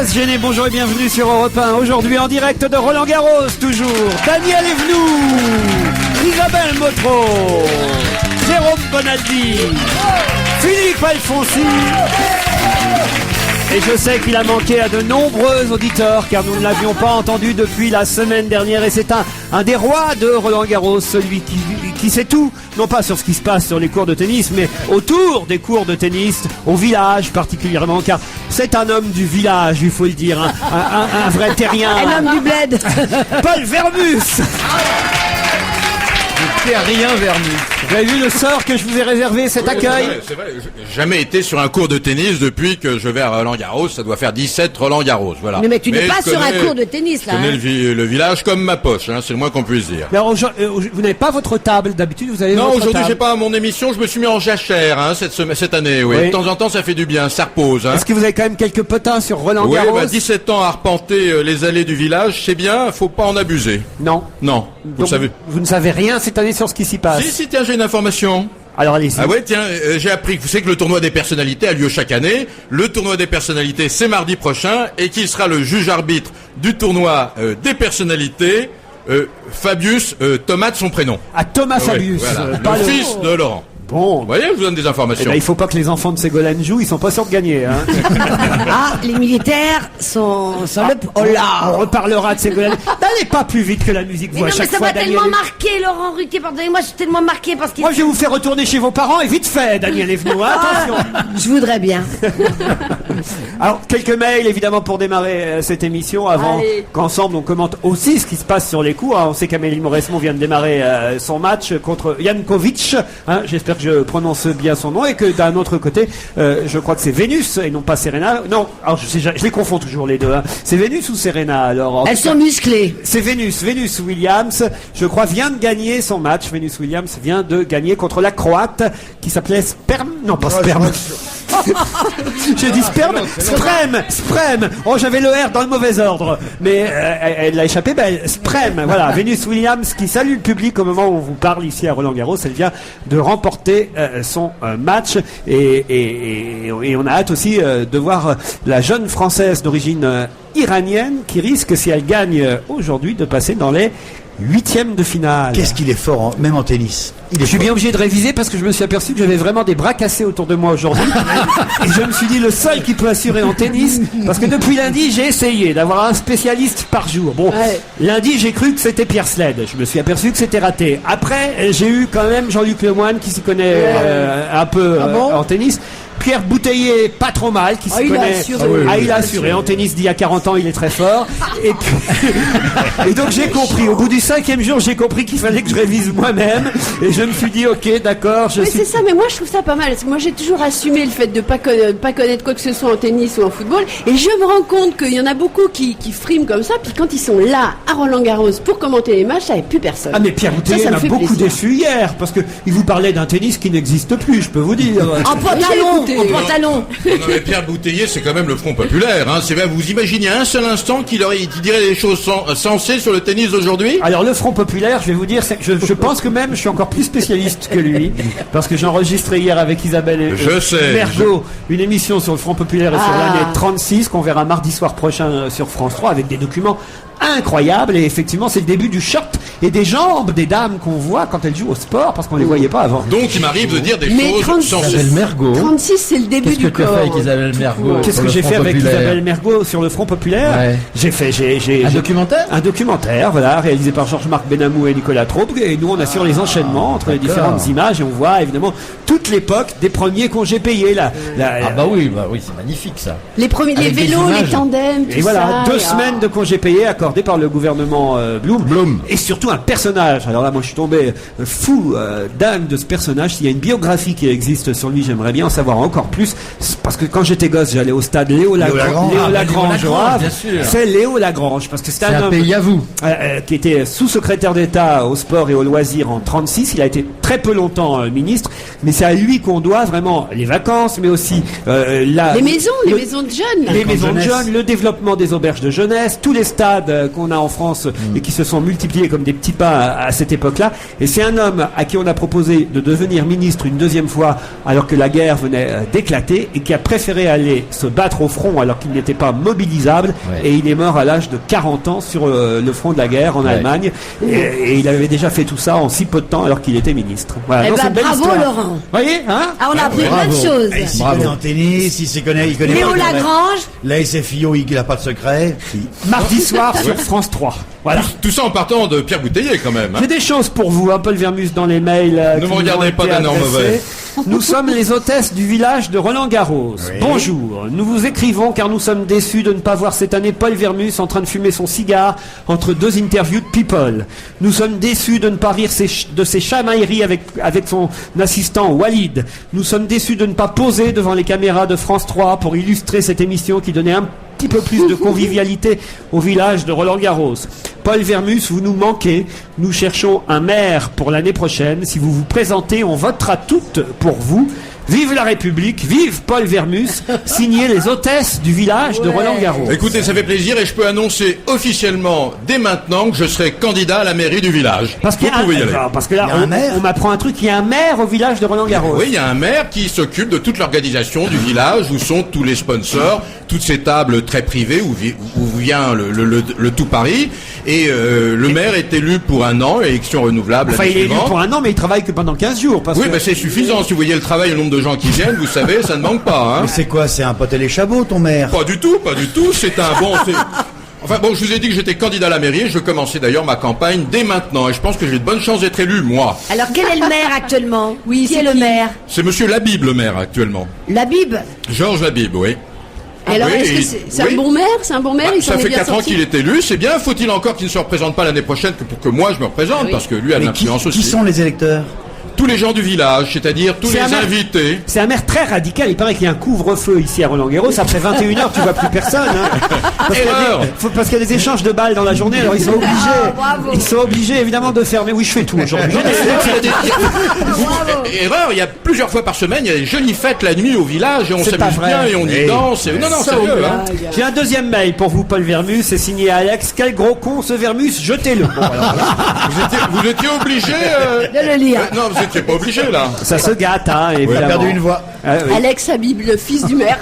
pas se gêner, bonjour et bienvenue sur Europe 1. Aujourd'hui en direct de Roland-Garros, toujours Daniel Evenou, Isabelle Motro, Jérôme Bonaldi, Philippe Alfonsi. Et je sais qu'il a manqué à de nombreux auditeurs car nous ne l'avions pas entendu depuis la semaine dernière. Et c'est un des rois de Roland-Garros, celui qui sait tout, non pas sur ce qui se passe sur les cours de tennis, mais autour des cours de tennis, au village particulièrement, car c'est un homme du village, il faut le dire, un vrai terrien. Un homme du bled. Paul Vermus. Terrien Vermus. Vous avez vu le sort que je vous ai réservé, cet accueil? C'est vrai. J'ai jamais été sur un cours de tennis depuis que je vais à Roland-Garros. Ça doit faire 17 Roland-Garros, voilà. Mais tu n'es pas je sur un connais- cours de tennis, là. Je connais Hein. le village comme ma poche, hein, c'est le moins qu'on puisse dire. Mais alors, vous n'avez pas votre table, d'habitude vous avez Non, votre aujourd'hui table. j'ai pas mon émission, je me suis mis en jachère cette année, oui. Oui. De temps en temps ça fait du bien, ça repose. Hein. Est-ce que vous avez quand même quelques potins sur Oui, Roland-Garros? 17 ans à arpenter les allées du village, c'est bien, faut pas en abuser. Non. Non, vous le Donc, savez. vous ne savez rien cette année sur ce qui s'y passe. Si, tiens, j'ai une information. Alors allez-y. Ah ouais, tiens, j'ai appris que vous savez que le tournoi des personnalités a lieu chaque année. Le tournoi des personnalités, c'est mardi prochain, et qui sera le juge-arbitre du tournoi des personnalités, Fabius Thomas de son prénom. À Thomas Ouais, Fabius. voilà, pas le fils de Laurent. Bon. Vous voyez, je vous donne des Eh informations. ben, il faut pas que les enfants de Ségolène jouent, ils sont pas sûrs de gagner. Hein. Ah, les militaires sont le... Oh On là. reparlera de Ségolène. N'allez pas plus vite que la musique, Mais vous, non, à mais chaque ça fois, m'a Daniel. tellement marqué, Laurent Ruquier. Pardonnez-moi, je suis tellement marqué parce qu'il... Moi, je vais vous faire retourner chez vos parents et vite fait, Daniel Evenou. Hein, attention. Je voudrais bien. Alors, quelques mails, évidemment, pour démarrer cette émission, avant Allez. qu'ensemble, on commente aussi ce qui se passe sur les cours. Hein, on sait qu'Amélie Mauresmo vient de démarrer son match contre Jankovic. Hein, j'espère que je prononce bien son nom et que d'un autre côté, je crois que c'est Vénus et non pas Serena. Non, alors je les confonds toujours les deux. Hein. C'est Vénus ou Serena alors? Elles sont musclées. C'est Vénus Williams, je crois, vient de gagner son match. Vénus Williams vient de gagner contre la Croate qui s'appelait Sperm. Non, pas Sperm. J'ai dit Sperm. Sprem. Oh, j'avais le R dans le mauvais ordre. Mais elle l'a échappé. Sprem. Voilà. Vénus Williams qui salue le public au moment où on vous parle ici à Roland-Garros. Elle vient de remporter son match. Et on a hâte aussi de voir la jeune Française d'origine iranienne qui risque, si elle gagne aujourd'hui, de passer dans les huitièmes de finale. Qu'est-ce qu'il est fort, même en tennis. Je suis bien obligé de réviser parce que je me suis aperçu que j'avais vraiment des bras cassés autour de moi aujourd'hui. Et je me suis dit, le seul qui peut assurer en tennis, parce que depuis lundi, j'ai essayé d'avoir un spécialiste par jour. Bon, Ouais. lundi, j'ai cru que c'était Pierre Sled. Je me suis aperçu que c'était raté. Après, j'ai eu quand même Jean-Luc Lemoine qui s'y connaît un peu bon en tennis. Pierre Bouteiller, pas trop mal, qui s'y il a connaît. assuré. Il a assuré. En tennis d'il y a 40 ans, il est très fort. Et puis, et donc j'ai compris. Au bout du 5e jour, j'ai compris qu'il fallait que je révise moi-même. Et je me suis dit, ok, d'accord, je Oui, suis. c'est ça, mais moi je trouve ça pas mal. Parce que moi j'ai toujours assumé le fait de pas connaître quoi que ce soit en tennis ou en football. Et je me rends compte qu'il y en a beaucoup qui friment comme ça. Puis quand ils sont là à Roland-Garros pour commenter les matchs, ça n'avait plus personne. Ah mais Pierre Bouteiller ça me m'a fait beaucoup plaisir. déçu hier parce que il vous parlait d'un tennis qui n'existe plus, je peux vous dire. En pantalon. écouté. En pantalon. Non, mais Pierre Bouteiller, c'est quand même le Front Populaire. Hein. C'est vrai, vous imaginez un seul instant qu'il dirait des choses sensées sur le tennis d'aujourd'hui? Alors le Front Populaire, je vais vous dire, je pense que même je suis encore plus spécialiste que lui parce que j'ai enregistré hier avec Isabelle Mergo une émission sur le Front Populaire et sur l'année 36 qu'on verra mardi soir prochain sur France 3 avec des documents incroyables. Et effectivement, c'est le début du shot et des jambes des dames qu'on voit quand elles jouent au sport parce qu'on les voyait pas avant. Donc il m'arrive de dire des Mais choses 36. sensées. Isabelle Mergo. 36, c'est le début Qu'est-ce que du tu as corps. fait avec Isabelle Mergo? Qu'est-ce que j'ai fait avec Isabelle Mergo sur le Front Populaire? Ouais. J'ai Un documentaire? un documentaire, voilà, réalisé par Georges-Marc Benamou et Nicolas Traube. Et nous, on assure les enchaînements entre les différentes images et on voit évidemment toute l'époque des premiers congés payés. Ah bah oui, c'est magnifique ça. Les premiers, les Avec des vélos, les images. tandems, tout Et voilà, ça. 2 semaines de congés payés accordés par le gouvernement Blum. Et surtout un personnage. Alors là, moi, je suis tombé fou, dingue de ce personnage. S'il y a une biographie qui existe sur lui, j'aimerais bien en savoir encore plus. Parce que quand j'étais gosse, j'allais au stade Léo Lagrange. Léo Lagrange, bien sûr. C'est Léo Lagrange, parce que C'est un homme pays à vous. qui était sous-secrétaire d'État au sport et au loisir en 36. Il a été très peu longtemps ministre, mais c'est à lui qu'on doit vraiment les vacances, mais aussi Les maisons de jeunes. les maisons de jeunesse. jeunes, le développement des auberges de jeunesse, tous les stades qu'on a en France et qui se sont multipliés comme des petits pas à cette époque-là. Et c'est un homme à qui on a proposé de devenir ministre une deuxième fois alors que la guerre venait d'éclater et qui a préféré aller se battre au front alors qu'il n'était pas mobilisable, et il est mort à l'âge de 40 ans sur le front de la guerre en Allemagne, et il avait déjà fait tout ça en si peu de temps alors qu'il était ministre. Voilà. Eh Donc, c'est une belle bravo histoire. Laurent. Vous voyez, hein? Ah, on a appris plein de choses. Il s'y connaît en tennis, il connaît Léo pas Lagrange. la SFIO, il n'a pas de secret. Si. Mardi soir sur France 3. Voilà. Tout ça en partant de Pierre Bouteiller quand même. Hein. J'ai des choses pour vous, Paul Vermus, dans les mails. Ne me regardez pas d'un air mauvais. Nous sommes les hôtesses du village de Roland-Garros. Oui. Bonjour. Nous vous écrivons car nous sommes déçus de ne pas voir cette année Paul Vermus en train de fumer son cigare entre deux interviews de People. Nous sommes déçus de ne pas rire de ses chamailleries avec son assistant Walid. Nous sommes déçus de ne pas poser devant les caméras de France 3 pour illustrer cette émission qui donnait un petit peu plus de convivialité au village de Roland-Garros. Paul Vermus, vous nous manquez. Nous cherchons un maire pour l'année prochaine. Si vous vous présentez, on votera toutes pour vous. Vive la République, vive Paul Vermus, signé les hôtesses du village de Roland-Garros. Écoutez, ça fait plaisir et je peux annoncer officiellement dès maintenant que je serai candidat à la mairie du village. Parce qu'il y a Vous pouvez y aller. parce que là, Il y a un maire. on m'apprend un truc, il y a un maire au village de Roland-Garros. Oui, il y a un maire qui s'occupe de toute l'organisation du village, où sont tous les sponsors, toutes ces tables très privées où vient le tout Paris. Et le maire est élu pour un an, élection renouvelable. Enfin, l'année il est élu suivante. pour un an, mais il travaille que pendant 15 jours. Parce Oui, que... bah c'est suffisant. Si vous voyez le travail, le nombre de gens qui viennent, vous savez, ça ne manque pas. Hein. Mais c'est quoi? C'est un pote et les chabots, ton maire? Pas du tout, pas du tout. C'est un bon. Enfin bon, je vous ai dit que j'étais candidat à la mairie. Je commençais d'ailleurs ma campagne dès maintenant, et je pense que j'ai de bonnes chances d'être élu, moi. Alors, quel est le maire actuellement? Oui, qui c'est est le qui maire? C'est Monsieur Labib, le maire actuellement. Labib. Georges Labib, oui. Et alors, Oui, est-ce que et- c'est oui. un bon maire? C'est un bon maire? Bah, Il s'en ça est fait bien 4 ans sorti. qu'il est élu, c'est bien. Faut-il encore qu'il ne se représente pas l'année prochaine que pour que moi je me représente, Oui. parce que lui a de Mais qui l'influence aussi. sont les électeurs? Tous les gens du village, c'est-à-dire tous C'est les un maire- invités. C'est un maire très radical. Il paraît qu'il y a un couvre-feu ici à Roland-Garros. Après 21h, tu vois plus personne. Hein. Parce qu'il y a Erreur. parce qu'il y a des échanges de balles dans la journée. Alors ils sont obligés. bravo. Ils sont obligés évidemment de fermer. Oui, je fais tout aujourd'hui. Erreur, il y a plusieurs fois par semaine, il y a des jolies fêtes la nuit au village et on C'est pas s'amuse vrai. bien et on y Eh. danse. Non, sérieux. Hein. J'ai un deuxième mail pour vous, Paul Vermus. C'est signé Alex. Quel gros con ce Vermus. Jetez-le. Bon, alors, voilà. Vous étiez obligé. De le lire. Non, vous étiez pas obligé là. Ça se gâte, hein, Il a évidemment. perdu une voix. Ah, oui. Alex Habib, le fils du maire.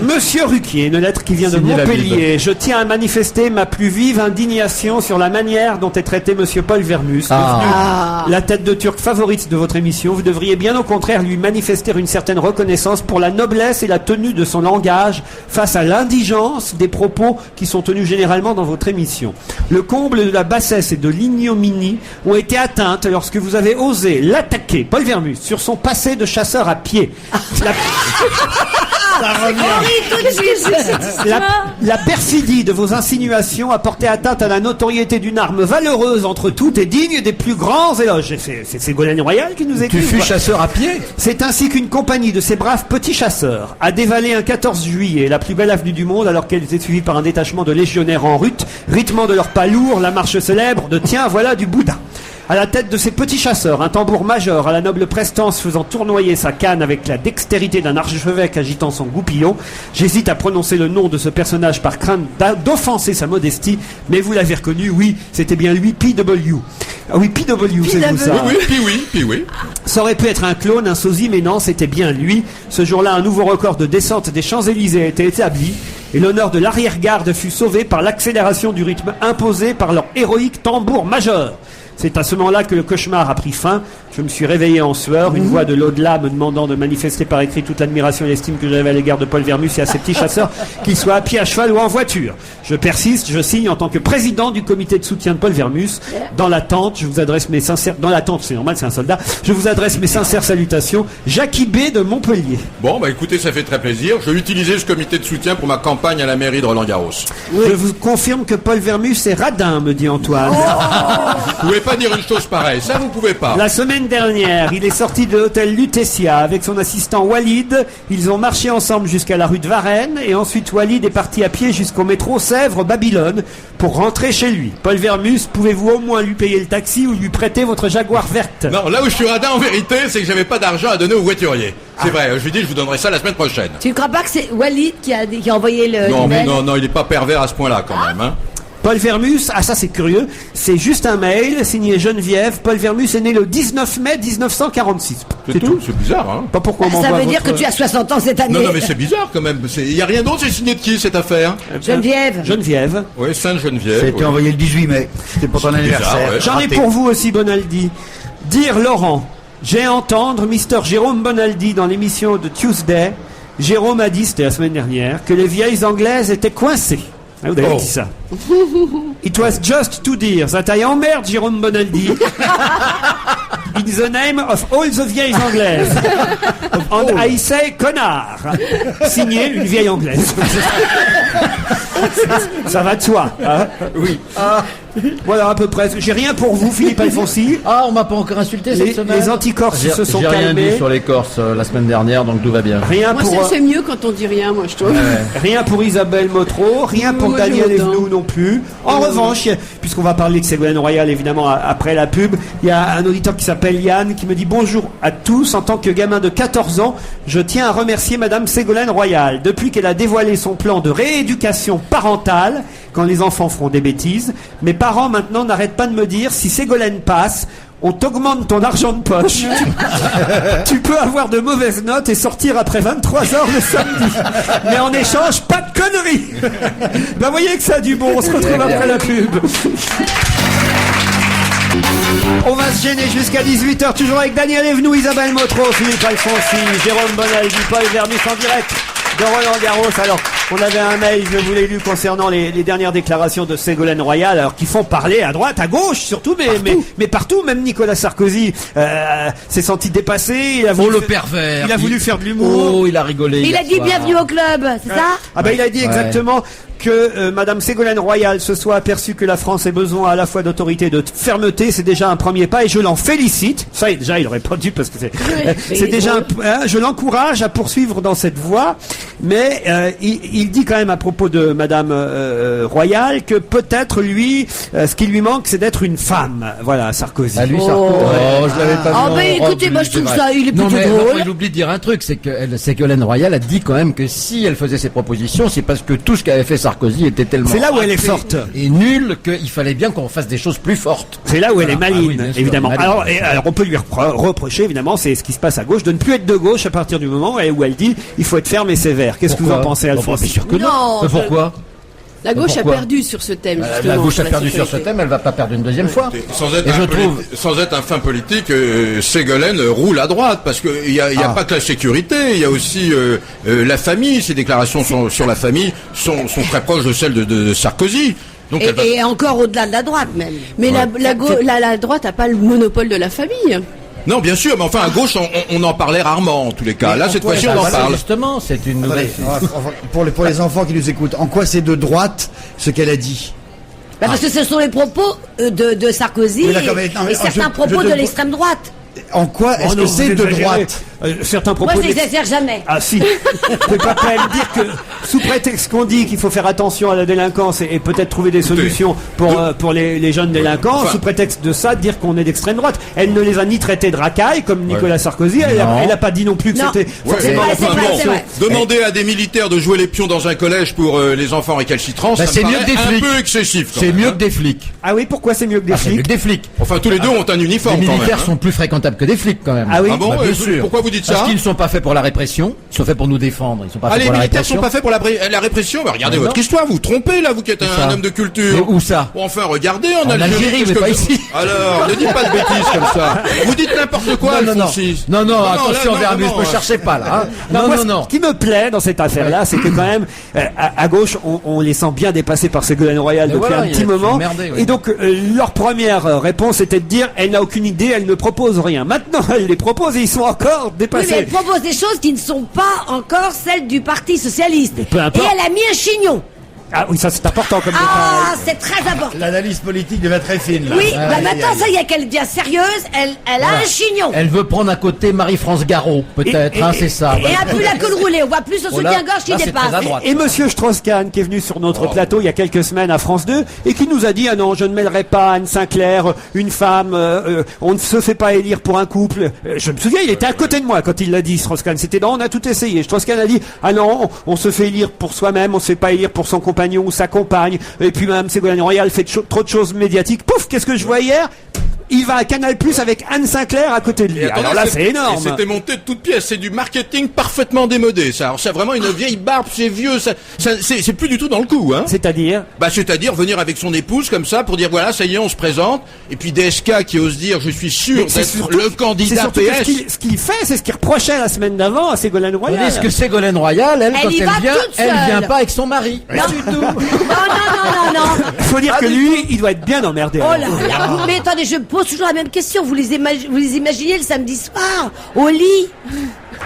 Monsieur Ruquier, une lettre qui vient de Signé Montpellier. Je tiens à manifester ma plus vive indignation sur la manière dont est traité Monsieur Paul Vermus. Devenu la tête de Turc favorite de votre émission, vous devriez bien au contraire lui manifester une certaine reconnaissance pour la noblesse et la tenue de son langage face à l'indigence des propos qui sont tenus généralement dans votre émission. Le comble de la bassesse et de l'ignominie ont été atteintes lorsque vous avez osé l'attaquer, Paul Vermus, sur son passé de chasseur à pied. La perfidie de vos insinuations a porté atteinte à la notoriété d'une arme valeureuse entre toutes et digne des plus grands éloges. C'est Ségolène Royal qui nous écrit. Tu fus quoi. chasseur à pied? C'est ainsi qu'une compagnie de ces braves petits chasseurs a dévalé un 14 juillet la plus belle avenue du monde alors qu'elle était suivie par un détachement de légionnaires en rut, rythmant de leurs pas lourds la marche célèbre de Tiens, voilà du Bouddha. À la tête de ces petits chasseurs, un tambour majeur à la noble prestance faisant tournoyer sa canne avec la dextérité d'un archevêque agitant son goupillon. J'hésite à prononcer le nom de ce personnage par crainte d'offenser sa modestie, mais vous l'avez reconnu, oui, c'était bien lui, PW. Ah oui, PW, c'est vous ça. Puis oui. Ça aurait pu être un clone, un sosie, mais non, c'était bien lui. Ce jour-là, un nouveau record de descente des Champs-Élysées a été établi, et l'honneur de l'arrière-garde fut sauvé par l'accélération du rythme imposé par leur héroïque tambour majeur. C'est à ce moment-là que le cauchemar a pris fin. Je me suis réveillé en sueur, une voix de l'au-delà me demandant de manifester par écrit toute l'admiration et l'estime que j'avais à l'égard de Paul Vermus et à ses petits chasseurs, qu'ils soient à pied, à cheval ou en voiture. Je persiste, je signe en tant que président du comité de soutien de Paul Vermus. Dans l'attente, je vous adresse mes sincères... Dans l'attente, c'est normal, c'est un soldat. Je vous adresse mes sincères salutations. Jackie B de Montpellier. Bon, bah écoutez, ça fait très plaisir. Je vais utiliser ce comité de soutien pour ma campagne à la mairie de Roland-Garros. Je vous confirme que Paul Vermus est radin, me dit Antoine. Vous pouvez pas dire une chose pareille, ça vous pouvez pas. La semaine dernière, il est sorti de l'hôtel Lutetia avec son assistant Walid. Ils ont marché ensemble jusqu'à la rue de Varennes et ensuite Walid est parti à pied jusqu'au métro Sèvres-Babylone pour rentrer chez lui. Paul Vermus, pouvez-vous au moins lui payer le taxi ou lui prêter votre Jaguar verte? Non, là où je suis radin en vérité, c'est que j'avais pas d'argent à donner au voiturier. C'est vrai, je lui dis, je vous donnerai ça la semaine prochaine. Tu ne crois pas que c'est Walid qui a envoyé le. Non, mais l'email? non, il est pas pervers à ce point-là quand même. Hein. Paul Vermus, ça c'est curieux, c'est juste un mail signé Geneviève. Paul Vermus est né le 19 mai 1946. C'est tout. C'est bizarre, hein. Pas pourquoi on Ça m'envoie veut dire votre- que tu as 60 ans cette année. Non, mais c'est bizarre quand même. Il y a rien d'autre. C'est signé de qui cette affaire? Geneviève. Oui, Sainte-Geneviève. Ça a été oui. envoyé le 18 mai. C'était pour ton C'est bizarre, anniversaire. ouais. J'en ai Raté. pour vous aussi, Bonaldi. Dire Laurent, j'ai entendre Mister Jérôme Bonaldi dans l'émission de Tuesday. Jérôme a dit, c'était la semaine dernière, que les vieilles anglaises étaient coincées. Ah, vous avez dit ça. It was just to dire that I emmerde Jérôme Bonaldi in the name of all the vieilles anglaises. And I say connard. Signé une vieille anglaise. Ça va de soi. Hein, oui. Voilà à peu près. J'ai rien pour vous, Philippe Alfonsi. Ah, on m'a pas encore insulté cette semaine. Les anticorses se sont J'ai rien calmés. dit sur les Corses la semaine dernière, donc tout va bien. Rien Moi, pour, c'est mieux quand on dit rien, moi, je trouve. rien pour Isabelle Motro, rien pour Moi, Daniel j'aime autant. Evenou non plus. En revanche, puisqu'on va parler de Ségolène Royal évidemment après la pub, il y a un auditeur qui s'appelle Yann qui me dit bonjour à tous. En tant que gamin de 14 ans, je tiens à remercier Madame Ségolène Royal. Depuis qu'elle a dévoilé son plan de rééducation parentale, quand les enfants feront des bêtises, mes parents maintenant n'arrêtent pas de me dire si Ségolène passe, on t'augmente ton argent de poche. Tu peux avoir de mauvaises notes et sortir après 23 heures le samedi. Mais en échange, pas de conneries. Ben voyez que ça a du bon. On se retrouve après la pub. On va se gêner jusqu'à 18h, toujours avec Daniel Evenou, Isabelle Motro, Philippe Alfonsi, Jérôme Bonaldi, Paul Vermus en direct de Roland Garros. Alors, on avait un mail, je vous l'ai lu, concernant les dernières déclarations de Ségolène Royal, alors qui font parler à droite, à gauche, surtout, mais partout. Même Nicolas Sarkozy s'est senti dépassé. Il a voulu le faire- pervers. Il a voulu faire de l'humour. Oh, il a rigolé. Il hier a dit soir. bienvenue au club, c'est ça? Ah ben il a dit exactement que Madame Ségolène Royal se soit aperçue que la France ait besoin à la fois d'autorité et de fermeté. C'est déjà un premier pas et je l'en félicite. Ça déjà il aurait pas dû parce que c'est déjà je l'encourage à poursuivre dans cette voie. Mais il dit quand même à propos de Madame Royal que peut-être lui ce qui lui manque c'est d'être une femme. Voilà, Sarkozy. Ah, lui, Sarko. Oh, je l'avais pas vu. Ah, en ben robe, écoutez, lui, moi je c'est trouve vrai. ça, il est Non, plutôt mais drôle. il oublie de dire un truc, c'est que Ségolène Royal a dit quand même que si elle faisait ses propositions, c'est parce que tout ce qu'avait fait Sarkozy était tellement C'est là où elle est raté forte. et nul qu'il fallait bien qu'on fasse des choses plus fortes. C'est là où elle est Voilà. maligne, Ah oui, bien sûr, évidemment. maligne. Alors on peut lui reprocher, évidemment, c'est ce qui se passe à gauche, de ne plus être de gauche à partir du moment où elle dit il faut être ferme et sévère. Qu'est-ce que vous en Pourquoi pensez, Bon, Alphonse? bien sûr que non. Non, Mais pourquoi La gauche a Pourquoi perdu sur ce thème, justement. La gauche a sur perdu sur ce sécurité. thème, elle va pas perdre une deuxième fois. Sans être, Et je trouve. sans être un fin politique, Ségolène roule à droite parce qu'il y a pas que la sécurité, il y a aussi la famille. Ses déclarations sur la famille sont très proches de celles de Sarkozy. Donc elle va- Et encore au-delà de la droite même. Mais la droite n'a pas le monopole de la famille. Non, bien sûr, mais enfin à gauche on en parlait rarement en tous les cas. Là cette fois-ci on en Voilà, parle. Justement, c'est une nouvelle. Attendez, pour les enfants qui nous écoutent, en quoi c'est de droite ce qu'elle a dit? Bah, parce que ce sont les propos de Sarkozy Oui, d'accord, mais non, mais et certains je propos te- de l'extrême droite. En quoi est-ce Oh non, que vous c'est de exagérez. droite? Certains Moi, propos je n'exagère jamais. Ah si, vous pouvez pas quand même dire que sous prétexte qu'on dit qu'il faut faire attention à la délinquance et peut-être trouver des solutions pour les jeunes délinquants, Enfin. sous prétexte de ça, dire qu'on est d'extrême droite. Elle ne les a ni traités de racailles comme Nicolas Sarkozy, elle a pas dit non plus que Non. c'était Ouais, forcément c'est la vrai, c'est promotion. vrai. Demander à des militaires de jouer les pions dans un collège pour les enfants récalcitrants, Bah, ça c'est me mieux paraît que des un flics. peu excessif. quand C'est même, mieux hein. que des flics. Ah oui, pourquoi c'est mieux que des Ah, c'est mieux flics que des flics. Enfin tous les deux ont un uniforme Les quand même. militaires hein. sont plus fréquentables que des flics quand même. Ah oui. Ah bon, Bah, bien et sûr. pourquoi vous dites ça Parce qu'ils ne sont pas faits pour la répression, ils sont faits pour nous défendre. Ils sont pas Ah, faits les pour la militaires répression. sont pas faits pour la répression. Bah, regardez Mais votre non. histoire, vous trompez là, vous qui êtes ça un homme de culture. Mais où ça Bon, enfin, regardez en En Algérie, qu'est-ce mais que pas vous- ici. Alors, ne dites pas de bêtises comme ça. Vous dites n'importe quoi, non, Alphonse. non, attention, là, Verbus, non, ne me cherchez pas là. Hein. Non, moi, Non. Ce qui me plaît dans cette affaire-là, c'est que quand même, à gauche, on les sent bien dépassés par Ségolène Royal Mais depuis voilà, un il petit a moment. emmerdé, oui. Et donc, leur première réponse était de dire, elle n'a aucune idée, elle ne propose rien. Maintenant, elle les propose et ils sont encore Oui, mais dépassés. elle propose des choses qui ne sont pas encore celles du Parti Socialiste. peu Et importe. elle a mis un chignon. Ah oui, ça c'est important comme Ah, détail. c'est très important. L'analyse politique devait être très fine, là. Oui, Aïe, bah aïe, maintenant, aïe. ça y est, qu'elle devient sérieuse, elle a un chignon. Elle veut prendre à côté Marie-France Garot, peut-être, Et- hein, et- c'est ça. Et un peu la queue roulée, on voit plus son Oh là, soutien-gorge qui là, c'est dépasse. très à droite. Et monsieur Strauss-Kahn qui est venu sur notre plateau il y a quelques semaines à France 2 et qui nous a dit ah non je ne mêlerai pas Anne Sinclair une femme on ne se fait pas élire pour un couple. Je me souviens il était à côté de moi quand il l'a dit Strauss-Kahn, c'était on a tout essayé. Strauss-Kahn a dit ah non on se fait élire pour soi-même, on se fait pas élire pour son compagnon compagnon ou sa compagne. Et puis Mme Ségolène Royal fait trop de choses médiatiques. Pouf, qu'est-ce que je vois hier? Il va à Canal+ avec Anne Sinclair à côté de lui. Alors là, c'est énorme. Et c'était monté de toutes pièces. C'est du marketing parfaitement démodé, ça. Alors, c'est vraiment une vieille barbe, c'est vieux, c'est plus du tout dans le coup, hein. C'est-à-dire? C'est-à-dire venir avec son épouse comme ça pour dire voilà, ça y est, on se présente. Et puis DSK qui ose dire je suis sûr d'être le candidat PS. Ce qu'il fait, c'est ce qu'il reprochait la semaine d'avant à Ségolène Royal. Est-ce que Ségolène Royal, elle, quand elle vient pas avec son mari? Non, du tout. Non. Il faut dire que lui, il doit être bien emmerdé. Oh là là. Mais attendez, je pose toujours la même question. Vous les imaginez le samedi soir, au lit?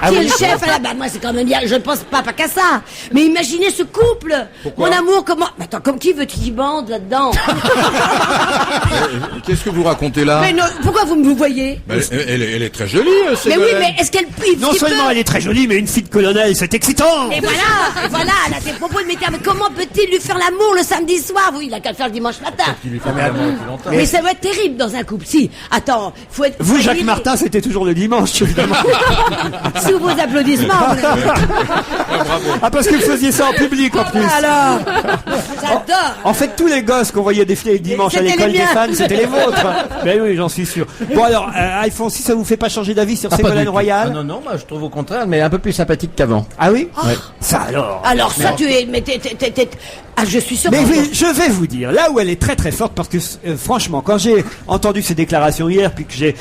Qui est le chef à la... Bah, moi, c'est quand même bien. Je ne pense pas qu'à ça. Mais imaginez ce couple. Pourquoi? Mon amour, comment... Attends, comme qui veut-tu qu'il bande là-dedans? Qu'est-ce que vous racontez là? Mais non, pourquoi vous me voyez? Elle est très jolie, Mais Ségolène. oui, mais est-ce qu'elle peut... Non seulement elle est très jolie, mais une fille de colonel, c'est excitant. Et voilà, elle a des propos de métier. Mais comment peut-il lui faire l'amour le samedi soir? Oui, il a qu'à le faire le dimanche matin. Mais ça va être terrible dans un couple. Si, attends, faut être... Vous, Jacques Martin, c'était toujours le dimanche, évidemment. Sous vos applaudissements. Ah, parce que vous faisiez ça en public, en plus. Alors, j'adore. En fait, tous les gosses qu'on voyait défiler le dimanche à C'était l'école les des miens. fans, c'était les vôtres. Ben oui, j'en suis sûr. Bon alors, Alphonse, si ça vous fait pas changer d'avis sur Pas du Ségolène tout. Royal? Non, moi je trouve au contraire, mais un peu plus sympathique qu'avant. Ah oui? Ouais. Ça alors. Alors ça, tu es... Mais Ah, je suis sûr. Mais oui, je vais vous dire, là où elle est très très forte, parce que franchement, quand j'ai entendu ces déclarations hier, puis que j'ai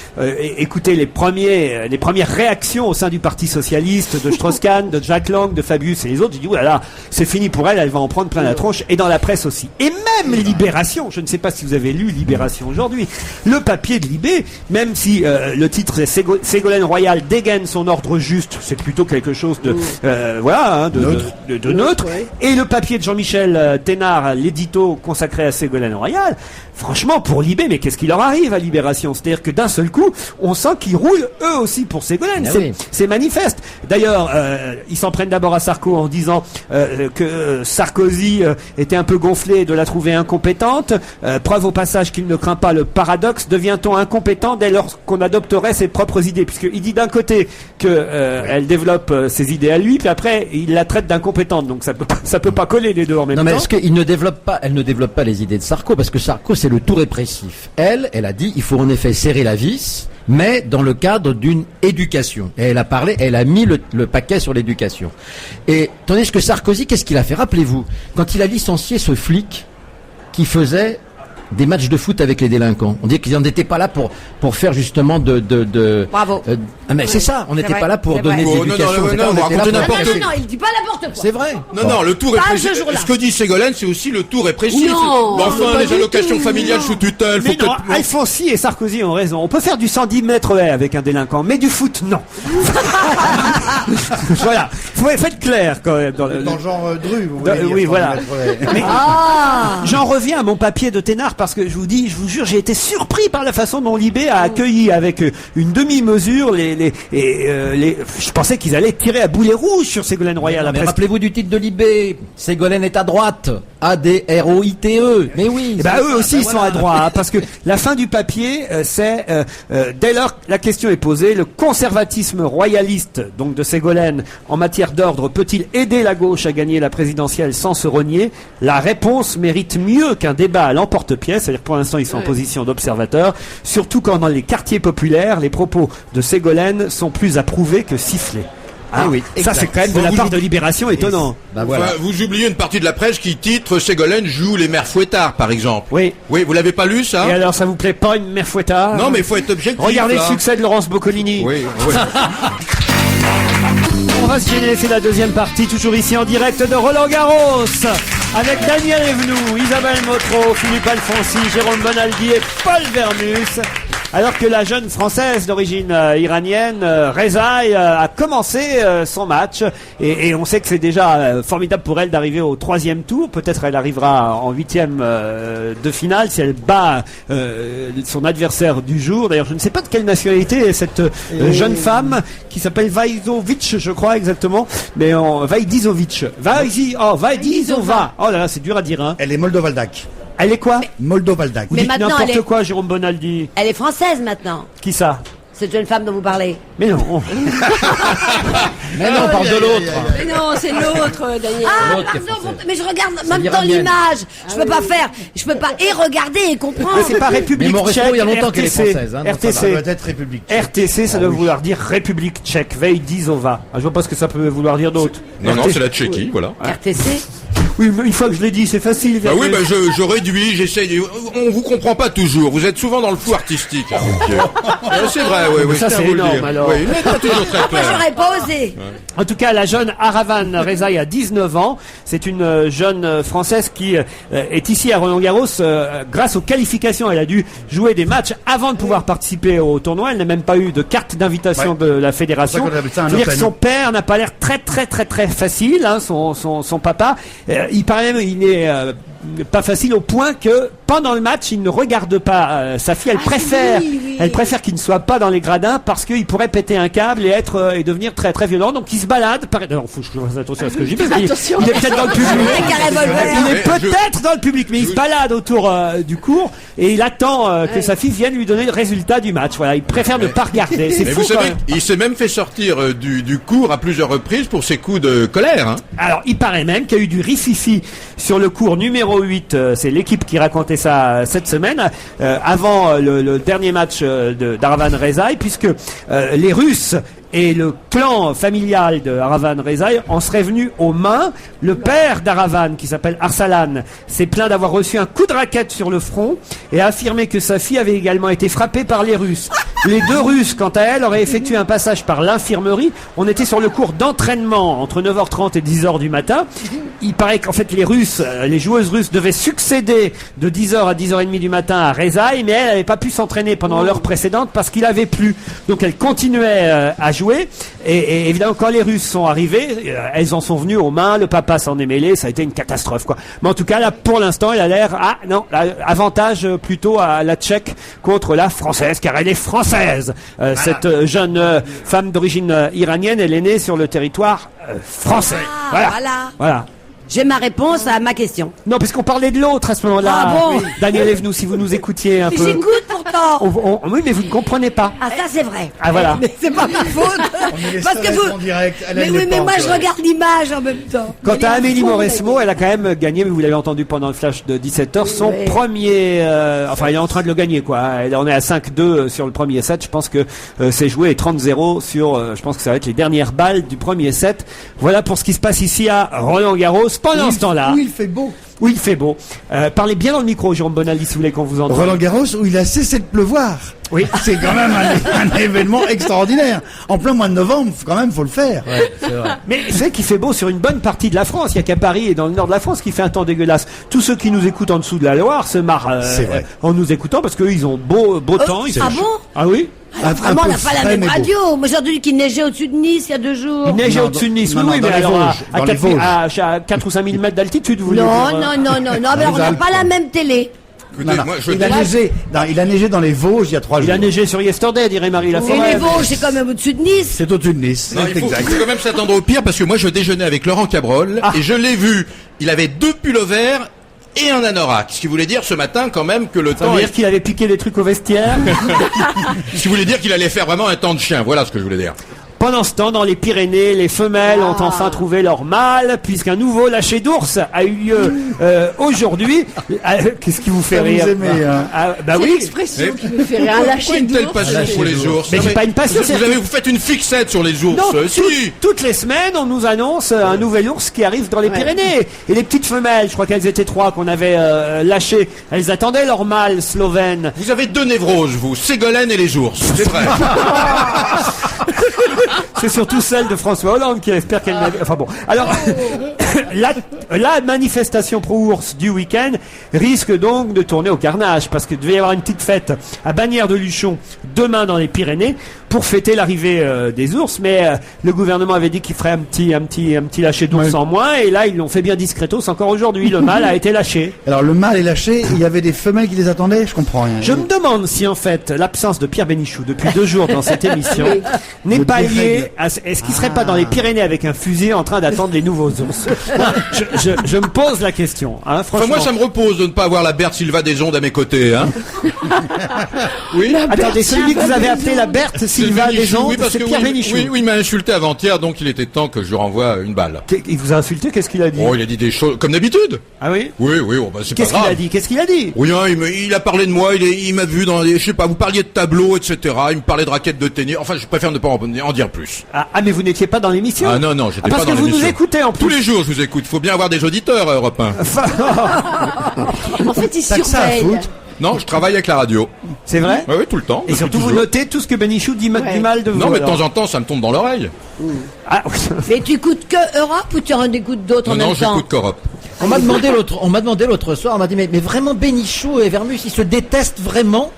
écouté les premières réactions au sein du Parti Socialiste, de Strauss-Kahn, de Jack Lang, de Fabius et les autres, j'ai dit, oulala, c'est fini pour elle, elle va en prendre plein la tronche, et dans la presse aussi. Et même Libération, je ne sais pas si vous avez lu Libération aujourd'hui, le papier de Libé, même si le titre c'est Ségolène Royal dégaine son ordre juste, c'est plutôt quelque chose de, de neutre, ouais. Et le papier de Jean-Michel Thénard, l'édito consacré à Ségolène Royal, franchement, pour Libé, mais qu'est-ce qui leur arrive à Libération? C'est-à-dire que d'un seul coup, on sent qu'ils roulent eux aussi pour Ségolène. C'est manifeste. D'ailleurs, ils s'en prennent d'abord à Sarko en disant que Sarkozy était un peu gonflé de la trouver incompétente. Preuve au passage qu'il ne craint pas le paradoxe. Devient-on incompétent dès lors qu'on adopterait ses propres idées? Puisqu'il dit d'un côté que elle développe ses idées à lui, puis après il la traite d'incompétente. Donc ça peut pas coller les deux en même temps. Non, mais est-ce qu'elle ne développe pas les idées de Sarko? Parce que Sarko, c'est le tout répressif. Elle a dit, il faut en effet serrer la vis, mais dans le cadre d'une éducation. Et elle a mis le paquet sur l'éducation. Et tandis que Sarkozy, qu'est-ce qu'il a fait? Rappelez-vous, quand il a licencié ce flic qui faisait des matchs de foot avec les délinquants. On dit qu'ils n'en étaient pas là pour faire justement Bravo. mais c'est ça, on n'était vrai, pas là pour c'est donner vrai. d'éducation. Non, on était là vous racontez pour- n'importe quoi. Non, il dit pas n'importe quoi. C'est vrai. Non, le tout Pas répressif. ce jour-là. Ce que dit Ségolène, c'est aussi le tout répressif. Non, Mais enfin, pas les du allocations tout, familiales non. sous tutelle, faut Mais non, peut-être... Alfonsi et Sarkozy ont raison. On peut faire du 110 mètres haies avec un délinquant, mais du foot, non. Voilà. Faites clair quand même. Dans Dans le genre Dru, vous voulez dire, oui, sans voilà. mettre, Mais Ah. j'en reviens à mon papier de Thénard parce que je vous jure, j'ai été surpris par la façon dont Libé a accueilli avec une demi-mesure je pensais qu'ils allaient tirer à boulet rouge sur Ségolène Royal Mais après. rappelez-vous du titre de Libé. Ségolène est à droite. A-D-R-O-I-T-E. Mais oui. Eh ben, eux aussi, ils sont voilà. à droite, hein, parce que la fin du papier, c'est dès lors que la question est posée, le conservatisme royaliste, donc de Ségolène, en matière d'ordre, peut-il aider la gauche à gagner la présidentielle sans se renier? La réponse mérite mieux qu'un débat à l'emporte-pièce, c'est-à-dire pour l'instant ils sont en position d'observateur, surtout quand dans les quartiers populaires, les propos de Ségolène sont plus approuvés que sifflés. Ah oui, ça exact. c'est quand même de la part de Libération étonnant. Bah voilà. Enfin, vous oubliez une partie de la presse qui titre Ségolène joue les mères fouettards, par exemple. Oui. Oui, vous l'avez pas lu, ça? Et alors ça vous plaît pas une mère fouettard? Non, mais il faut être objectif. Regardez le là. succès de Laurence Boccolini. Oui. On va se gêner, c'est la deuxième partie, toujours ici en direct de Roland Garros, avec Daniel Evenou, Isabelle Motro, Philippe Alfonsi, Jérôme Bonaldi et Paul Vermus. Alors que la jeune Française d'origine iranienne, Rezaï, a commencé son match. Et on sait que c'est déjà formidable pour elle d'arriver au 3e tour. Peut-être elle arrivera en 8e de finale si elle bat son adversaire du jour. D'ailleurs, je ne sais pas de quelle nationalité est cette jeune femme qui s'appelle Vaidovic, je crois exactement. Mais Vaidizovic. Vaidizova. Oh là là, c'est dur à dire. Hein. Elle est Moldovaldac. Elle est quoi? Moldovaldac. Vous Mais dites maintenant, n'importe elle est- quoi, Jérôme Bonaldi. Elle est française maintenant. Qui ça? cette jeune femme dont vous parlez? Mais non. Mais non, on parle de l'autre. Mais non, c'est l'autre, Daniel. Ah, l'autre qui est pardon, française. mais je regarde en C'est même temps l'iranienne. l'image. Je peux pas et regarder et comprendre. Mais c'est pas République Mais Moresco, tchèque. il y a longtemps qu'elle est RTC. française, hein, donc ça Ça RTC. doit être République. RTC, ça doit vouloir dire République tchèque. Vejdizova. Je vois pas ce que ça peut vouloir dire d'autre. Non, non, RTC. c'est la Tchéquie, voilà. RTC. Oui, mais une fois que je l'ai dit, c'est facile. Bah oui, bah je réduis, j'essaye. On vous comprend pas toujours. Vous êtes souvent dans le flou artistique. Hein, donc, c'est vrai, oui, oui. ça, je tiens c'est à vous le énorme, dire. alors. Oui, mais pas toujours très Moi, clair. j'aurais pas osé. En tout cas, la jeune Aravan Rezaï a 19 ans. C'est une jeune Française qui est ici à Roland-Garros grâce aux qualifications. Elle a dû jouer des matchs avant de pouvoir participer au tournoi. Elle n'a même pas eu de carte d'invitation de la fédération. C'est pour ça qu'on appelle ça un Je veux dire que open. son père n'a pas l'air très facile, hein, son papa. Il paraît même il n'est pas facile au point que pendant le match, il ne regarde pas sa fille. Elle préfère qu'il ne soit pas dans les gradins parce qu'il pourrait péter un câble et être et devenir très violent. Donc il se balade. Alors, faut que je fasse attention à ce que je dis. Parce qu'il- Attention. il est peut-être dans le public. Avec un revolver. Il est Mais peut-être dans le public, mais il se balade autour du cours et il attend que sa fille vienne lui donner le résultat du match. Voilà, il préfère ne pas regarder. C'est Mais fou vous quand savez, même. il s'est même fait sortir du cours à plusieurs reprises pour ses coups de colère. Hein. Alors, il paraît même qu'il y a eu du rififi sur le cours numéro 8. C'est l'équipe qui racontait ça cette semaine, avant le dernier match d'Aravan Rezaï, puisque les Russes et le clan familial de Aravan Rezaï en serait venu aux mains. Le père d'Aravan, qui s'appelle Arsalan, s'est plaint d'avoir reçu un coup de raquette sur le front et a affirmé que sa fille avait également été frappée par les Russes. Les deux Russes, quant à elles, auraient effectué un passage par l'infirmerie. On était sur le cours d'entraînement entre 9h30 et 10h du matin. Il paraît qu'en fait les Russes, les joueuses russes devaient succéder de 10h à 10h30 du matin à Rezaï, mais elle n'avait pas pu s'entraîner pendant l'heure précédente parce qu'il avait plu. Donc elle continuait à jouer. Et évidemment, quand les Russes sont arrivés, elles en sont venues aux mains. Le papa s'en est mêlé. Ça a été une catastrophe, quoi. Mais en tout cas, là, pour l'instant, elle a l'air, avantage plutôt à la Tchèque contre la Française, car elle est française. Cette jeune femme d'origine iranienne, elle est née sur le territoire français. Voilà. J'ai ma réponse à ma question. Non, puisqu'on parlait de l'autre à ce moment-là. Ah bon? Daniel Evenou, si vous nous écoutiez un peu. J'écoute pourtant. Oui, mais vous ne comprenez pas. Ah, ça c'est vrai. Ah, voilà. Mais c'est pas ma faute. On est les Parce que seuls à vous. être en direct. Elle, Mais elle oui, n'est mais pas moi en je direct. regarde l'image en même temps. Quant à Amélie fou, Mauresmo, elle a quand même gagné, mais vous l'avez entendu pendant le flash de 17h, son Oui. premier... enfin, elle est en train de le gagner, quoi. On est à 5-2 sur le premier set. Je pense que c'est joué, et 30-0 sur... je pense que ça va être les dernières balles du premier set. Voilà pour ce qui se passe ici à Roland-Garros. Pendant ce temps-là... Où il fait beau. Oui, il fait beau. Parlez bien dans le micro, Jérôme Bonaldi, si vous voulez qu'on vous entende. Roland Garros où il a cessé de pleuvoir. Oui. C'est quand même un événement extraordinaire. En plein mois de novembre, quand même, faut le faire. Ouais, c'est vrai. Mais c'est qu'il fait beau sur une bonne partie de la France. Il n'y a qu'à Paris et dans le nord de la France qui fait un temps dégueulasse. Tous ceux qui nous écoutent en dessous de la Loire se marrent C'est vrai. en nous écoutant parce qu'eux, ils ont beau temps. Ils ah sont- bon Ah oui. Vraiment, on n'a pas la frais, même mais beau. radio. Moi, j'ai entendu qu'il neigeait au-dessus de Nice il y a 2 jours. Il neige Non, au-dessus de Nice. non, Oui, non, oui, dans mais les alors Vosges, à dans les 4, Vosges. à 4 ou 5 000 mètres d'altitude, vous voulez Non, dire, non, mais on n'a Alpes, pas la quoi. même télé. Écoutez, moi, je Il a neigé dans les Vosges il y a 3 jours. Il a neigé sur Yesterday, dirait Marie Et Laforêt. les Vosges, c'est quand même au-dessus de Nice. C'est au-dessus de Nice. Non, C'est il faut exact. quand même s'attendre au pire parce que moi je déjeunais avec Laurent Cabrol et je l'ai vu. Il avait 2 pullovers et un anorak. Ce qui voulait dire ce matin quand même que le Ça temps. veut dire qu'il avait piqué des trucs au vestiaire. Ce qui voulait dire qu'il allait faire vraiment un temps de chien. Voilà ce que je voulais dire. Pendant ce temps, dans les Pyrénées, les femelles ont enfin trouvé leur mâle, puisqu'un nouveau lâcher d'ours a eu lieu aujourd'hui. Qu'est-ce qui vous fait Ça vous rire aimez, hein. Bah C'est oui. l'expression qui me fait rire. Un Pourquoi lâcher une telle d'ours. passion pour les ours? Mais Non, c'est pas une passion, Vous, c'est- vous faites une fixette sur les ours. Non, Si. toutes les semaines, on nous annonce un nouvel ours qui arrive dans les Pyrénées. Et les petites femelles, je crois qu'elles étaient 3 qu'on avait lâchées, elles attendaient leur mâle slovène. Vous avez 2 névroses, vous, Ségolène et les ours. C'est vrai. C'est surtout celle de François Hollande qui espère qu'elle... Enfin bon. Alors, la manifestation pro-ours du week-end risque donc de tourner au carnage, parce qu'il devait y avoir une petite fête à Bagnères-de-Luchon demain dans les Pyrénées pour fêter l'arrivée des ours, mais le gouvernement avait dit qu'il ferait un petit lâcher d'ours en moins, et là ils l'ont fait bien discretos encore aujourd'hui. Le mâle a été lâché. Alors le mâle est lâché, il y avait des femelles qui les attendaient, je comprends rien. Je me demande si en fait l'absence de Pierre Bénichou depuis 2 jours dans cette émission n'est Vous pas dérègle. liée à... Est-ce qu'il serait pas dans les Pyrénées avec un fusil en train d'attendre les nouveaux ours? Je me pose la question, hein, franchement. Enfin, moi, ça me repose de ne pas avoir la Berthe Silva des ondes à mes côtés, hein. Oui. Attendez, celui que vous avez appelé la Berthe Silva Bénichou, des ondes, oui, parce c'est que Pierre Bénichou. Oui, il m'a insulté avant-hier, donc il était temps que je lui renvoie une balle. Il vous a insulté, qu'est-ce qu'il a dit? Oh, il a dit des choses comme d'habitude. Ah oui? Oui, oh, bah, c'est pas Qu'est-ce qu'il grave. a dit? Qu'est-ce qu'il a dit? Rien, il a parlé de moi, il m'a vu dans les, je sais pas, vous parliez de tableaux, etc. Il me parlait de raquettes de tennis. Enfin, je préfère ne pas en dire plus. Ah, mais vous n'étiez pas dans l'émission? Ah non, j'étais pas parce dans que vous l'émission. nous écoutez en plus. Tous les jours, je vous écoute. Faut bien avoir des auditeurs, Europe 1. En fait, il T'as que ça à surveille. foutre. Non, je travaille avec la radio. C'est vrai? Oui, tout le temps. Et depuis surtout, vous toujours. notez tout ce que Bénichou dit Ouais. du mal de vous. Non, mais de alors. temps en temps, ça me tombe dans l'oreille. Ah, oui. Mais tu écoutes que Europe ou tu en écoutes d'autres en Non, même temps? j'écoute qu'Europe. On m'a demandé l'autre soir, on m'a dit mais vraiment Bénichou et Vermus, ils se détestent vraiment?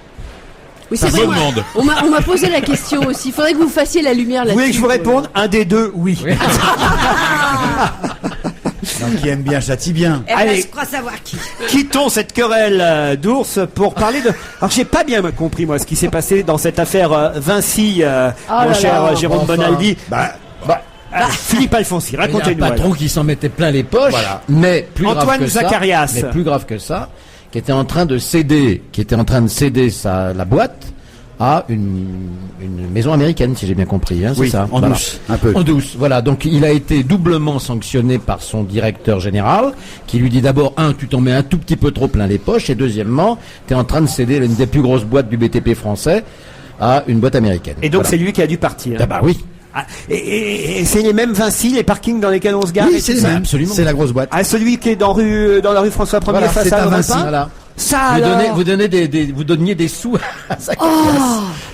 Oui, Ça c'est me vrai. demande. On m'a posé la question aussi. Il faudrait que vous fassiez la lumière Vous là-dessus. voulez que je vous réponde? Un des deux, oui. Non, qui aime bien châtie bien. Eh ben, Allez. je crois savoir qui. Quittons cette querelle d'ours pour parler de... Alors, j'ai pas bien compris, moi, ce qui s'est passé dans cette affaire Vinci, mon là cher là, Jérôme enfin. Bonaldi. Bah, Philippe Alfonsi, Il y a un racontez-nous. patron alors. qui s'en mettait plein les poches, Voilà. mais plus Antoine grave que Zacharias. ça, mais plus grave que ça, qui était en train de céder la boîte à une maison américaine, si j'ai bien compris, hein, oui, c'est ça. en Voilà. douce, un peu. En douce, voilà. Donc il a été doublement sanctionné par son directeur général, qui lui dit d'abord, tu t'en mets un tout petit peu trop plein les poches, et deuxièmement, tu es en train de céder l'une des plus grosses boîtes du BTP français à une boîte américaine. Et donc, Voilà. c'est lui qui a dû partir. Ah bah oui. Ah, et c'est les mêmes Vinci, les parkings dans lesquels on se gare? Oui, et c'est tout les ça mêmes. absolument. C'est la grosse boîte. Ah, celui qui est dans la rue François 1er Voilà, face c'est à un Europe Vinci. 1? Voilà. Ça Vous alors donniez des sous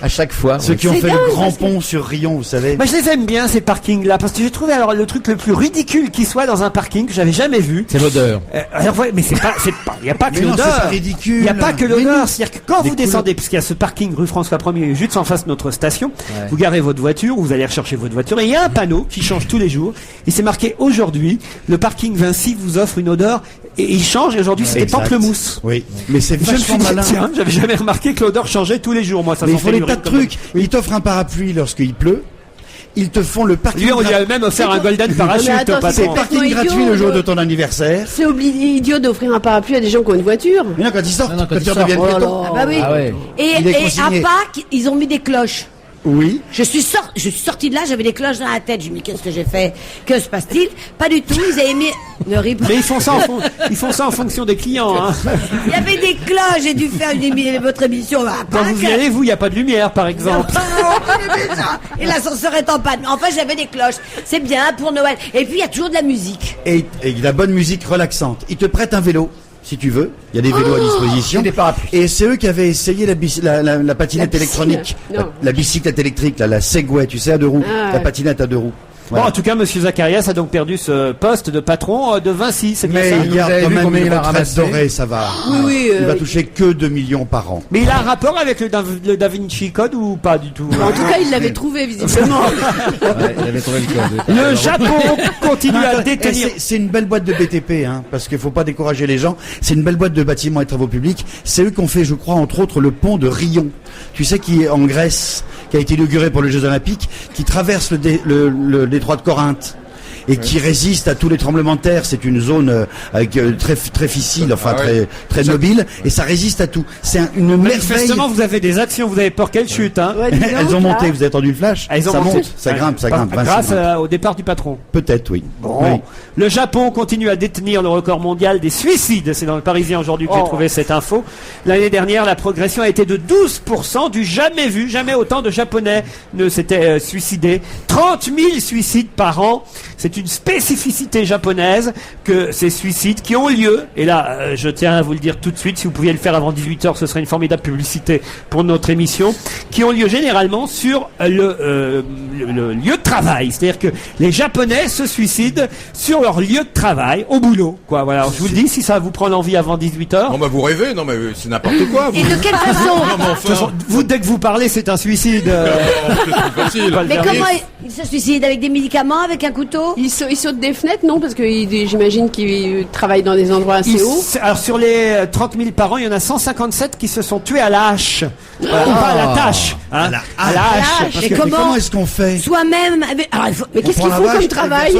à chaque fois. Ceux Oui. qui ont C'est fait dingue, le grand parce que- pont sur Rion, vous savez. Bah, je les aime bien, ces parkings-là, parce que j'ai trouvé alors le truc le plus ridicule qui soit dans un parking que j'avais jamais vu. C'est l'odeur. Alors, ouais, mais il n'y a pas que Mais non, c'est l'odeur. pas ridicule. Il n'y a pas que Mais l'odeur. non. C'est-à-dire que quand Des vous descendez, puisqu'il y a ce parking rue François 1er, juste en face de notre station, Ouais. vous garez votre voiture, vous allez rechercher votre voiture, et il y a un panneau qui change tous les jours. Et c'est marqué aujourd'hui, le parking Vinci vous offre une odeur, et il change, et aujourd'hui c'était Exact. pamplemousse. Oui, mais c'est Je me suis vachement dit, malin. tiens, j'avais jamais remarqué que l'odeur changeait tous les jours, moi, ça Mais ils sentait font des l'urine tas de comme- trucs. Ils t'offrent un parapluie lorsqu'il pleut. Ils te font le parking. Lui, on lui a même offert un golden parachute Mais attends, au c'est patron. pas- parking complètement gratuit idiot, le jour le- de ton anniversaire. C'est idiot d'offrir un parapluie à des gens qui ont une voiture. Mais non, quand ils sortent, Non, non, quand quand ils ils sortent. redeviennent Oh là piétons. là. Ah bah oui. Ah ouais. Il est Et à consigné. Pâques, ils ont mis des cloches. Oui. Je suis sortie de là, j'avais des cloches dans la tête. Je me dis, qu'est-ce que j'ai fait? Que se passe-t-il? Pas du tout, ils avaient mis... Ne ris pas. Mais ils font ça en fonction des clients, hein. Il y avait des cloches, j'ai dû faire votre émission à Quand vous y Pâques. allez, vous, il n'y a pas de lumière, par exemple. Et l'ascenseur est en panne. Enfin, j'avais des cloches. C'est bien pour Noël. Et puis, il y a toujours de la musique. Et de la bonne musique relaxante. Ils te prêtent un vélo, si tu veux. Il y a des vélos à disposition. et des parapluies. Et c'est eux qui avaient essayé la patinette La piscine. électronique. Non. La bicyclette électrique, la Segway, tu sais, à deux roues. Ah, La ouais. patinette à deux roues. Bon, Voilà. en tout cas, Monsieur Zacharias a donc perdu ce poste de patron de Vinci, c'est bien Mais ça. il y a Vous avez quand vu même combien une il a retraite ramassé dorée, ça va. Oui, Il va toucher que 2 millions par an. Mais il a un rapport avec le Da Vinci Code ou pas du tout? En tout cas, il l'avait trouvé visiblement. Ouais, il avait trouvé le code. Le Japon continue à détenir. C'est une belle boîte de BTP, hein, parce qu'il faut pas décourager les gens. C'est une belle boîte de bâtiments et travaux publics. C'est eux qui ont fait, je crois, entre autres, le pont de Rion. Tu sais, qui est en Grèce, qui a été inauguré pour les Jeux Olympiques, qui traverse le détroit de Corinthe. Et qui résiste à tous les tremblements de terre. C'est une zone avec très fissile, enfin Ah ouais. très mobile, et ça résiste à tout. C'est une merveille. Manifestement, vous avez des actions, vous avez peur qu'elles chutent, hein. Ouais, dis donc, Elles ont là. monté. Vous avez entendu le flash? Elles ont Ça monté. monte, ça grimpe, ça grimpe. Grâce Vinci grimpe. au départ du patron. Peut-être, oui. Bon. Oui. Le Japon continue à détenir le record mondial des suicides. C'est dans le Parisien aujourd'hui que j'ai trouvé cette info. L'année dernière, la progression a été de 12%, du jamais vu. Jamais autant de Japonais ne s'étaient suicidés. 30 000 suicides par an. C'est une spécificité japonaise que ces suicides qui ont lieu, et là, je tiens à vous le dire tout de suite, si vous pouviez le faire avant 18h, ce serait une formidable publicité pour notre émission, qui ont lieu généralement sur le lieu de travail. C'est-à-dire que les Japonais se suicident sur leur lieu de travail, au boulot. Quoi, voilà. Alors, je vous le dis, si ça vous prend l'envie avant 18h. Non, bah, vous rêvez, non, mais c'est n'importe quoi. Vous. Et de quelle façon? Non, mais De toute façon, enfin. vous, dès que vous parlez, c'est un suicide. C'est trop facile. Pas le Mais dernier. comment il se suicide? Avec des médicaments? Avec un couteau? Il saute des fenêtres, non? Parce que j'imagine qu'il travaille dans des endroits assez hauts. Alors sur les 30 000 par an, il y en a 157 qui se sont tués à la hache. Voilà, pas à la tâche, Hein, À la hache. Et Mais comment comment est-ce qu'on fait? Soi-même. Alors, il faut... Mais qu'est-ce On qu'ils prend font la comme vache, travail?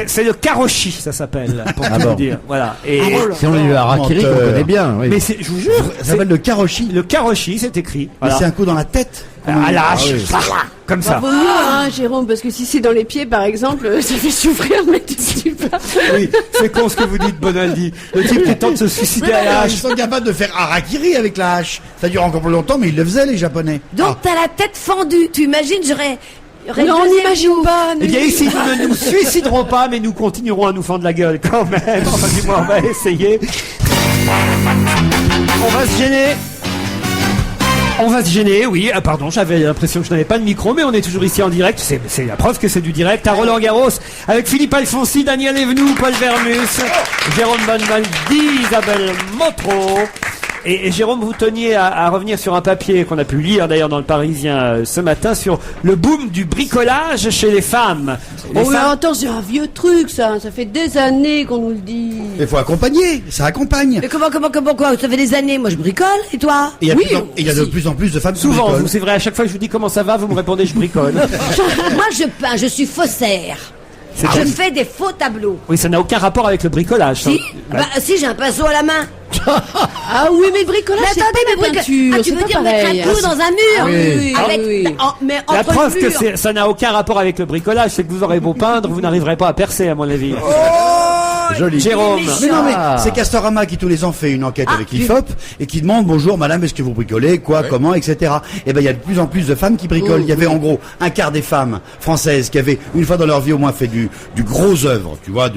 C'est le karoshi, ça s'appelle, pour Ah tout bon. vous dire. Voilà. Et Si on lui a harakiri, on Menteur. connaît bien. Oui. mais je vous jure, Ça s'appelle le karoshi. le karoshi, c'est écrit. Mais Voilà. c'est un coup dans la tête. À la hache, comme ça. Vaut mieux, hein, Jérôme, parce que si c'est dans les pieds, par exemple, ça fait souffrir, mais tu sais pas. Oui, c'est con ce que vous dites, Bonaldi. Le type qui tente de se suicider à la Ils hache. sont capables de faire harakiri avec la hache. Ça dure encore plus longtemps, mais ils le faisaient, les Japonais. Donc, t'as la tête fendue. Tu imagines, j'aurais... Non, on n'imagine pas. Eh bien ici, nous ne nous suiciderons pas, mais nous continuerons à nous fendre la gueule quand même. Enfin, du moins, on va essayer. On va se gêner. On va se gêner, oui. Ah, pardon, j'avais l'impression que je n'avais pas de micro, mais on est toujours ici en direct. C'est la preuve que c'est du direct. À Roland-Garros, avec Philippe Alfonsi, Daniel Evenou, Paul Vermus, Jérôme Bonaldi, Isabelle Motro. Et Jérôme, vous teniez à revenir sur un papier qu'on a pu lire d'ailleurs dans le Parisien ce matin sur le boom du bricolage chez les femmes. Les Oh, mais femmes- attends, c'est un vieux truc, ça. Ça fait des années qu'on nous le dit. Il faut accompagner, ça accompagne. Mais comment, quoi? Ça fait des années. Moi, je bricole. Et toi? Et il y a, Oui, il y a de aussi. plus en plus de femmes qui Souvent, bricolent. vous, c'est vrai, à chaque fois que je vous dis comment ça va, vous me répondez je bricole. Moi, je peins. Je suis faussaire. C'est Je comme- fais des faux tableaux. Oui, ça n'a aucun rapport avec le bricolage. ça. Si? Bah, Si, j'ai un pinceau à la main. Ah oui, mais le bricolage, Mais c'est attendez, pas mais la peinture. Ah, tu c'est veux pas dire mettre pareil. un clou dans un mur? Ah oui, Avec, oui. mais la entre preuve le que mur. ça n'a aucun rapport avec le bricolage, c'est que vous aurez beau peindre, vous n'arriverez pas à percer, à mon avis. Joli. Jérôme. Mais non, mais Ah. c'est Castorama qui tous les ans fait une enquête avec l'IFOP et qui demande bonjour madame, est-ce que vous bricolez, quoi, comment, etc. Et ben il y a de plus en plus de femmes qui bricolent. Il y avait en gros un quart des femmes françaises qui avaient une fois dans leur vie au moins fait du gros œuvre, tu vois,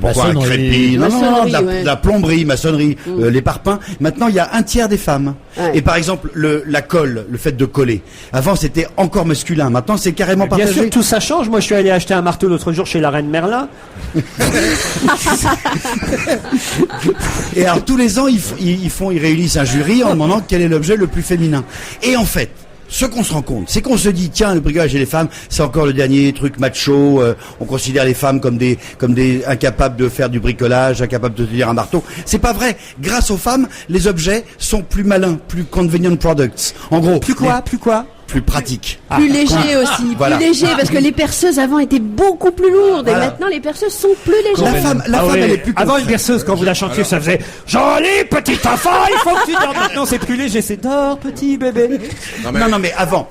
pourquoi un maçonnerie. crépi, non, Maçonnerie, de ouais. la plomberie, maçonnerie, les parpaings. Maintenant il y a un tiers des femmes. Ouais. Et par exemple la colle, le fait de coller. Avant c'était encore masculin, maintenant c'est carrément Bien partagé. sûr, tout ça change. Moi, je suis allé acheter un marteau l'autre jour chez la reine Merlin. Et alors tous les ans, ils réunissent un jury en demandant quel est l'objet le plus féminin. Et en fait, ce qu'on se rend compte, c'est qu'on se dit tiens, le bricolage chez les femmes, c'est encore le dernier truc macho. On considère les femmes comme des incapables de faire du bricolage, incapables de tenir un marteau. C'est pas vrai. Grâce aux femmes, les objets sont plus malins, plus convenient products. En gros, Plus quoi? plus pratiques. Plus léger aussi, Voilà. plus léger, parce que les perceuses avant étaient beaucoup plus lourdes, et Voilà. maintenant les perceuses sont plus légères. La femme, Ah oui. elle est plus Avant une concrète. berceuse, quand vous la chantiez, ça faisait joli petit enfant, il faut que tu dors. Maintenant, c'est plus léger, c'est dors petit bébé. Non, mais avant,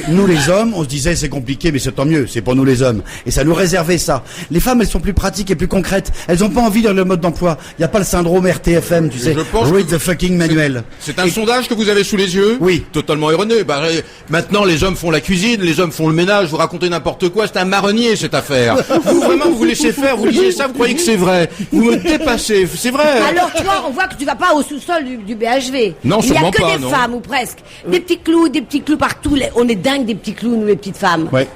nous les hommes, on se disait c'est compliqué, mais c'est tant mieux, c'est pour nous les hommes. Et ça nous réservait ça. Les femmes, elles sont plus pratiques et plus concrètes. Elles ont pas envie de le mode d'emploi. Il y a pas le syndrome RTFM, tu sais. Je pense Read que the fucking manual. C'est un sondage que vous avez sous les yeux? Oui. Totalement erroné. Bah, maintenant, les hommes font la cuisine, les hommes font le ménage, vous racontez n'importe quoi, c'est un marronnier, cette affaire. Vous, vraiment, vous laissez faire, vous lisez ça, vous croyez que c'est vrai. Vous me dépassez, c'est vrai. Alors, toi, on voit que tu vas pas au sous-sol du BHV. Non, Il y a sûrement que pas, des non. femmes, ou presque. Des petits clous partout. On est dingue des petits clous, nous, les petites femmes. Ouais.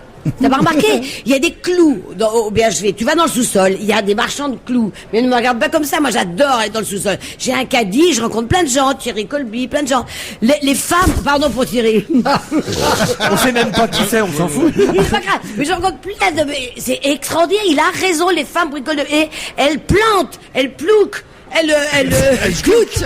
T'as pas remarqué? Il y a des clous au BHV. Tu vas dans le sous-sol, il y a des marchands de clous. Mais ne me regarde pas comme ça, moi j'adore être dans le sous-sol. J'ai un caddie, je rencontre plein de gens, Thierry Colby, plein de gens. Les femmes, pardon pour Thierry. On sait même pas qui c'est, on s'en fout. C'est pas grave, mais je rencontre plein de... mais c'est extraordinaire, il a raison, les femmes bricolent. Et elles plantent, elles plouquent, elles cloutent.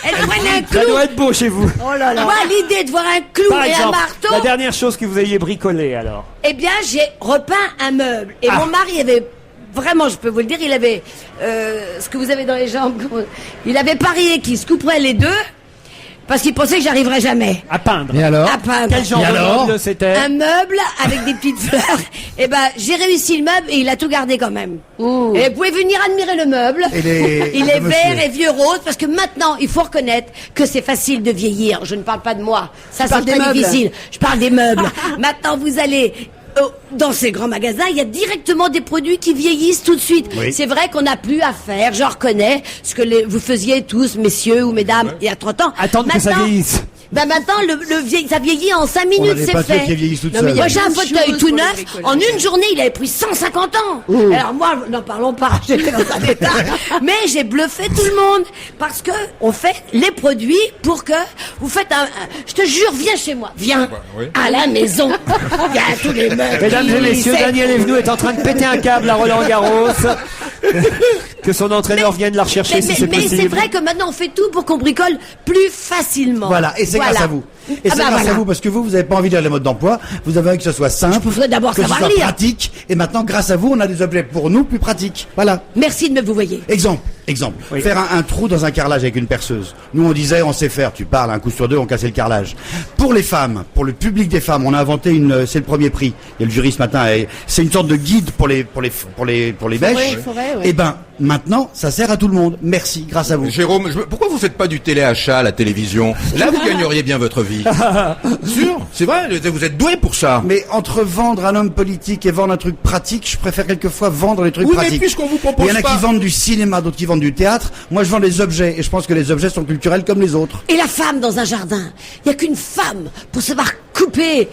Elles prennent un Ça clou. doit être beau chez vous. Oh là là. Moi, l'idée de voir un clou Par et un exemple, marteau... la dernière chose que vous ayez bricolé, alors. Eh bien, j'ai repeint un meuble. Et Ah. mon mari avait... Vraiment, je peux vous le dire, il avait... ce que vous avez dans les jambes... Il avait parié qu'il se couperait les deux... Parce qu'il pensait que j'arriverais jamais. À peindre. Et alors À peindre. Quel genre Et de alors meuble c'était? Un meuble avec des petites fleurs. Et ben, j'ai réussi le meuble et il a tout gardé quand même. Et vous pouvez venir admirer le meuble. Et les- Il le est monsieur. vert et vieux rose parce que maintenant, il faut reconnaître que c'est facile de vieillir. Je ne parle pas de moi. Ça, c'est parles des très meubles. difficile. Je parle des meubles. Maintenant, vous allez... dans ces grands magasins, il y a directement des produits qui vieillissent tout de suite. Oui. C'est vrai qu'on n'a plus à faire, je reconnais, ce que vous faisiez tous, messieurs ou mesdames, il y a 30 ans. Attendre que ça Maintenant- vieillisse. Ben maintenant, ça vieillit en 5 On minutes, a des c'est peintures fait. qui vieillissent toutes Non, mais seules. il y a Moi, j'ai un plein de fauteuil choses tout pour le neuf. bricolage. En une journée, il avait pris 150 ans. Alors moi, n'en parlons pas. J'étais dans un état. Mais j'ai bluffé tout le monde. Parce que on fait les produits pour que vous faites je te jure, viens chez moi. Viens oui. à la maison. Il y a tous les meubles. Mesdames et messieurs, C'est- Daniel Evenou est en train de péter un câble à Roland Garros. Que son entraîneur vienne la rechercher si c'est mais c'est possible. vrai que maintenant on fait tout pour qu'on bricole plus facilement. Voilà, et c'est voilà. grâce à vous. Et c'est grâce voilà. à vous, parce que vous avez pas envie de lire les modes d'emploi, vous avez envie que ce soit simple, Je voudrais d'abord que ce savoir soit lire. pratique, et maintenant, grâce à vous, on a des objets pour nous plus pratiques. Voilà. Merci de me vous voyez. Exemple. Oui. Faire un trou dans un carrelage avec une perceuse. Nous, on disait, on sait faire. Tu parles, un coup sur deux, on cassait le carrelage. Pour les femmes, pour le public des femmes, on a inventé c'est le premier prix. Il y a le jury ce matin. C'est une sorte de guide pour les bêches. Forêt, ouais. Et ben, maintenant, ça sert à tout le monde. Merci, grâce à vous. Jérôme, pourquoi vous faites pas du téléachat à la télévision? Là, vous gagneriez bien votre vie. Sûr, c'est vrai, vous êtes doué pour ça. Mais entre vendre un homme politique et vendre un truc pratique, je préfère quelquefois vendre les trucs Oui, mais pratiques. puisqu'on vous propose Il y en a pas- qui vendent du cinéma, d'autres qui vendent du théâtre. Moi, je vends des objets, et je pense que les objets sont culturels comme les autres. Et la femme dans un jardin, il n'y a qu'une femme pour savoir couper,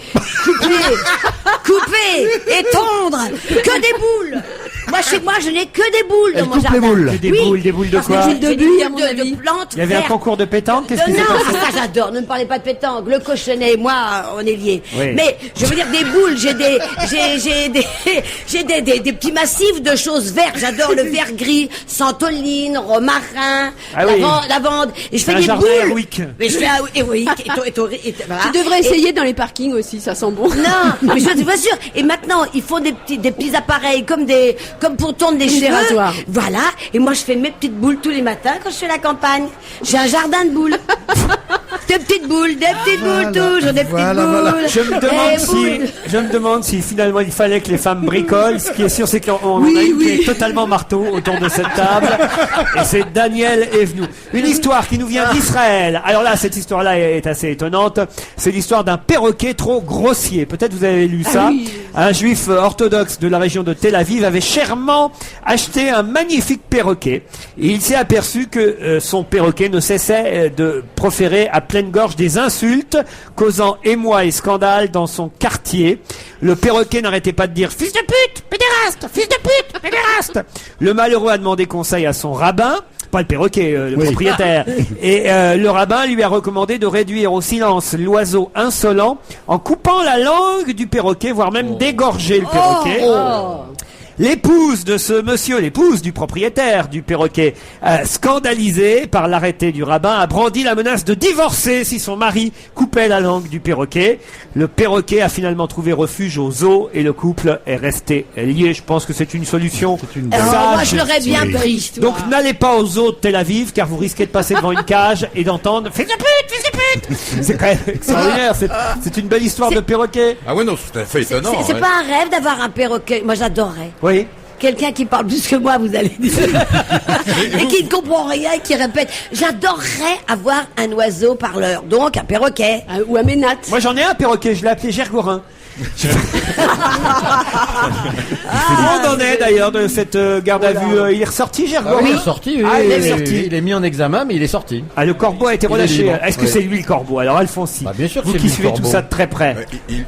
et tondre, que des boules. Moi, chez moi, je n'ai que des boules Elle dans mon coupe les jardin. boules. Des boules de parce que quoi? j'ai des De buis, à boules mon avis. de plantes Il y avait un vertes. concours de pétanque, qu'est-ce qui s'est Non, passé? ça j'adore, ne me parlez pas de pétanque, le cochonnet et moi, on est liés. Oui. Mais, je veux dire, des boules, j'ai des petits massifs de choses vertes, j'adore le vert gris, santoline, romarin, Ah oui. lavande, et je C'est fais un des jardin boules. héroïque. Mais je fais un héroïque, voilà. Tu devrais Et- essayer dans les parkings aussi, ça sent bon. non, mais je te assure. Et maintenant, ils font des petits appareils comme pour tourner les Des cheveux. rasoirs. Voilà. Et moi, je fais mes petites boules tous les matins quand je suis à la campagne. J'ai un jardin de boules. Des petites boules, toujours des petites boules. Je me demande si finalement il fallait que les femmes bricolent. Ce qui est sûr, c'est qu'on a une qui est totalement marteau autour de cette table. Et c'est Daniel Evenou. Une histoire qui nous vient d'Israël. Alors là, cette histoire-là est assez étonnante. C'est l'histoire d'un perroquet trop grossier. Peut-être vous avez lu ça. oui. Un juif orthodoxe de la région de Tel Aviv avait chèrement acheté un magnifique perroquet. Et il s'est aperçu que son perroquet ne cessait de proférer à pleine gorge des insultes, causant émoi et scandale dans son quartier. Le perroquet n'arrêtait pas de dire « Fils de pute, pédéraste, fils de pute, pédéraste !» Le malheureux a demandé conseil à son rabbin, pas le perroquet, le propriétaire. Et le rabbin lui a recommandé de réduire au silence l'oiseau insolent en coupant la langue du perroquet, voire même d'égorger le perroquet. L'épouse de ce monsieur, l'épouse du propriétaire du perroquet, scandalisée par l'arrêté du rabbin, a brandi la menace de divorcer si son mari coupait la langue du perroquet. Le perroquet a finalement trouvé refuge au zoo et le couple est resté lié. Je pense que c'est une solution Alors, sage. moi, je l'aurais bien pris. Donc n'allez pas au zoo de Tel Aviv car vous risquez de passer devant une cage et d'entendre « Fils de pute, fils de pute !» C'est quand même extraordinaire. C'est une belle histoire de perroquet. Ah ouais, non, c'est tout à fait étonnant. C'est ouais. pas un rêve d'avoir un perroquet. Moi, j'adorerais. Oui. Quelqu'un qui parle plus que moi, vous allez dire. Et qui ne comprend rien, et qui répète. J'adorerais avoir un oiseau parleur. Donc, un perroquet. Ou à Ménat. Moi j'en ai un perroquet, je l'ai appelé Gergorin. Où on en est d'ailleurs de cette garde à vue? Il est ressorti, Gergorin? Il est sorti, oui. Ah, il est sorti. Il est mis en examen, mais il est sorti. Ah, le corbeau a été Il est relâché. libre, Est-ce que oui. c'est lui le corbeau? Alors Alphonse, Bah, bien sûr que vous c'est qui lui, le suivez tout corbeau. ça de très près.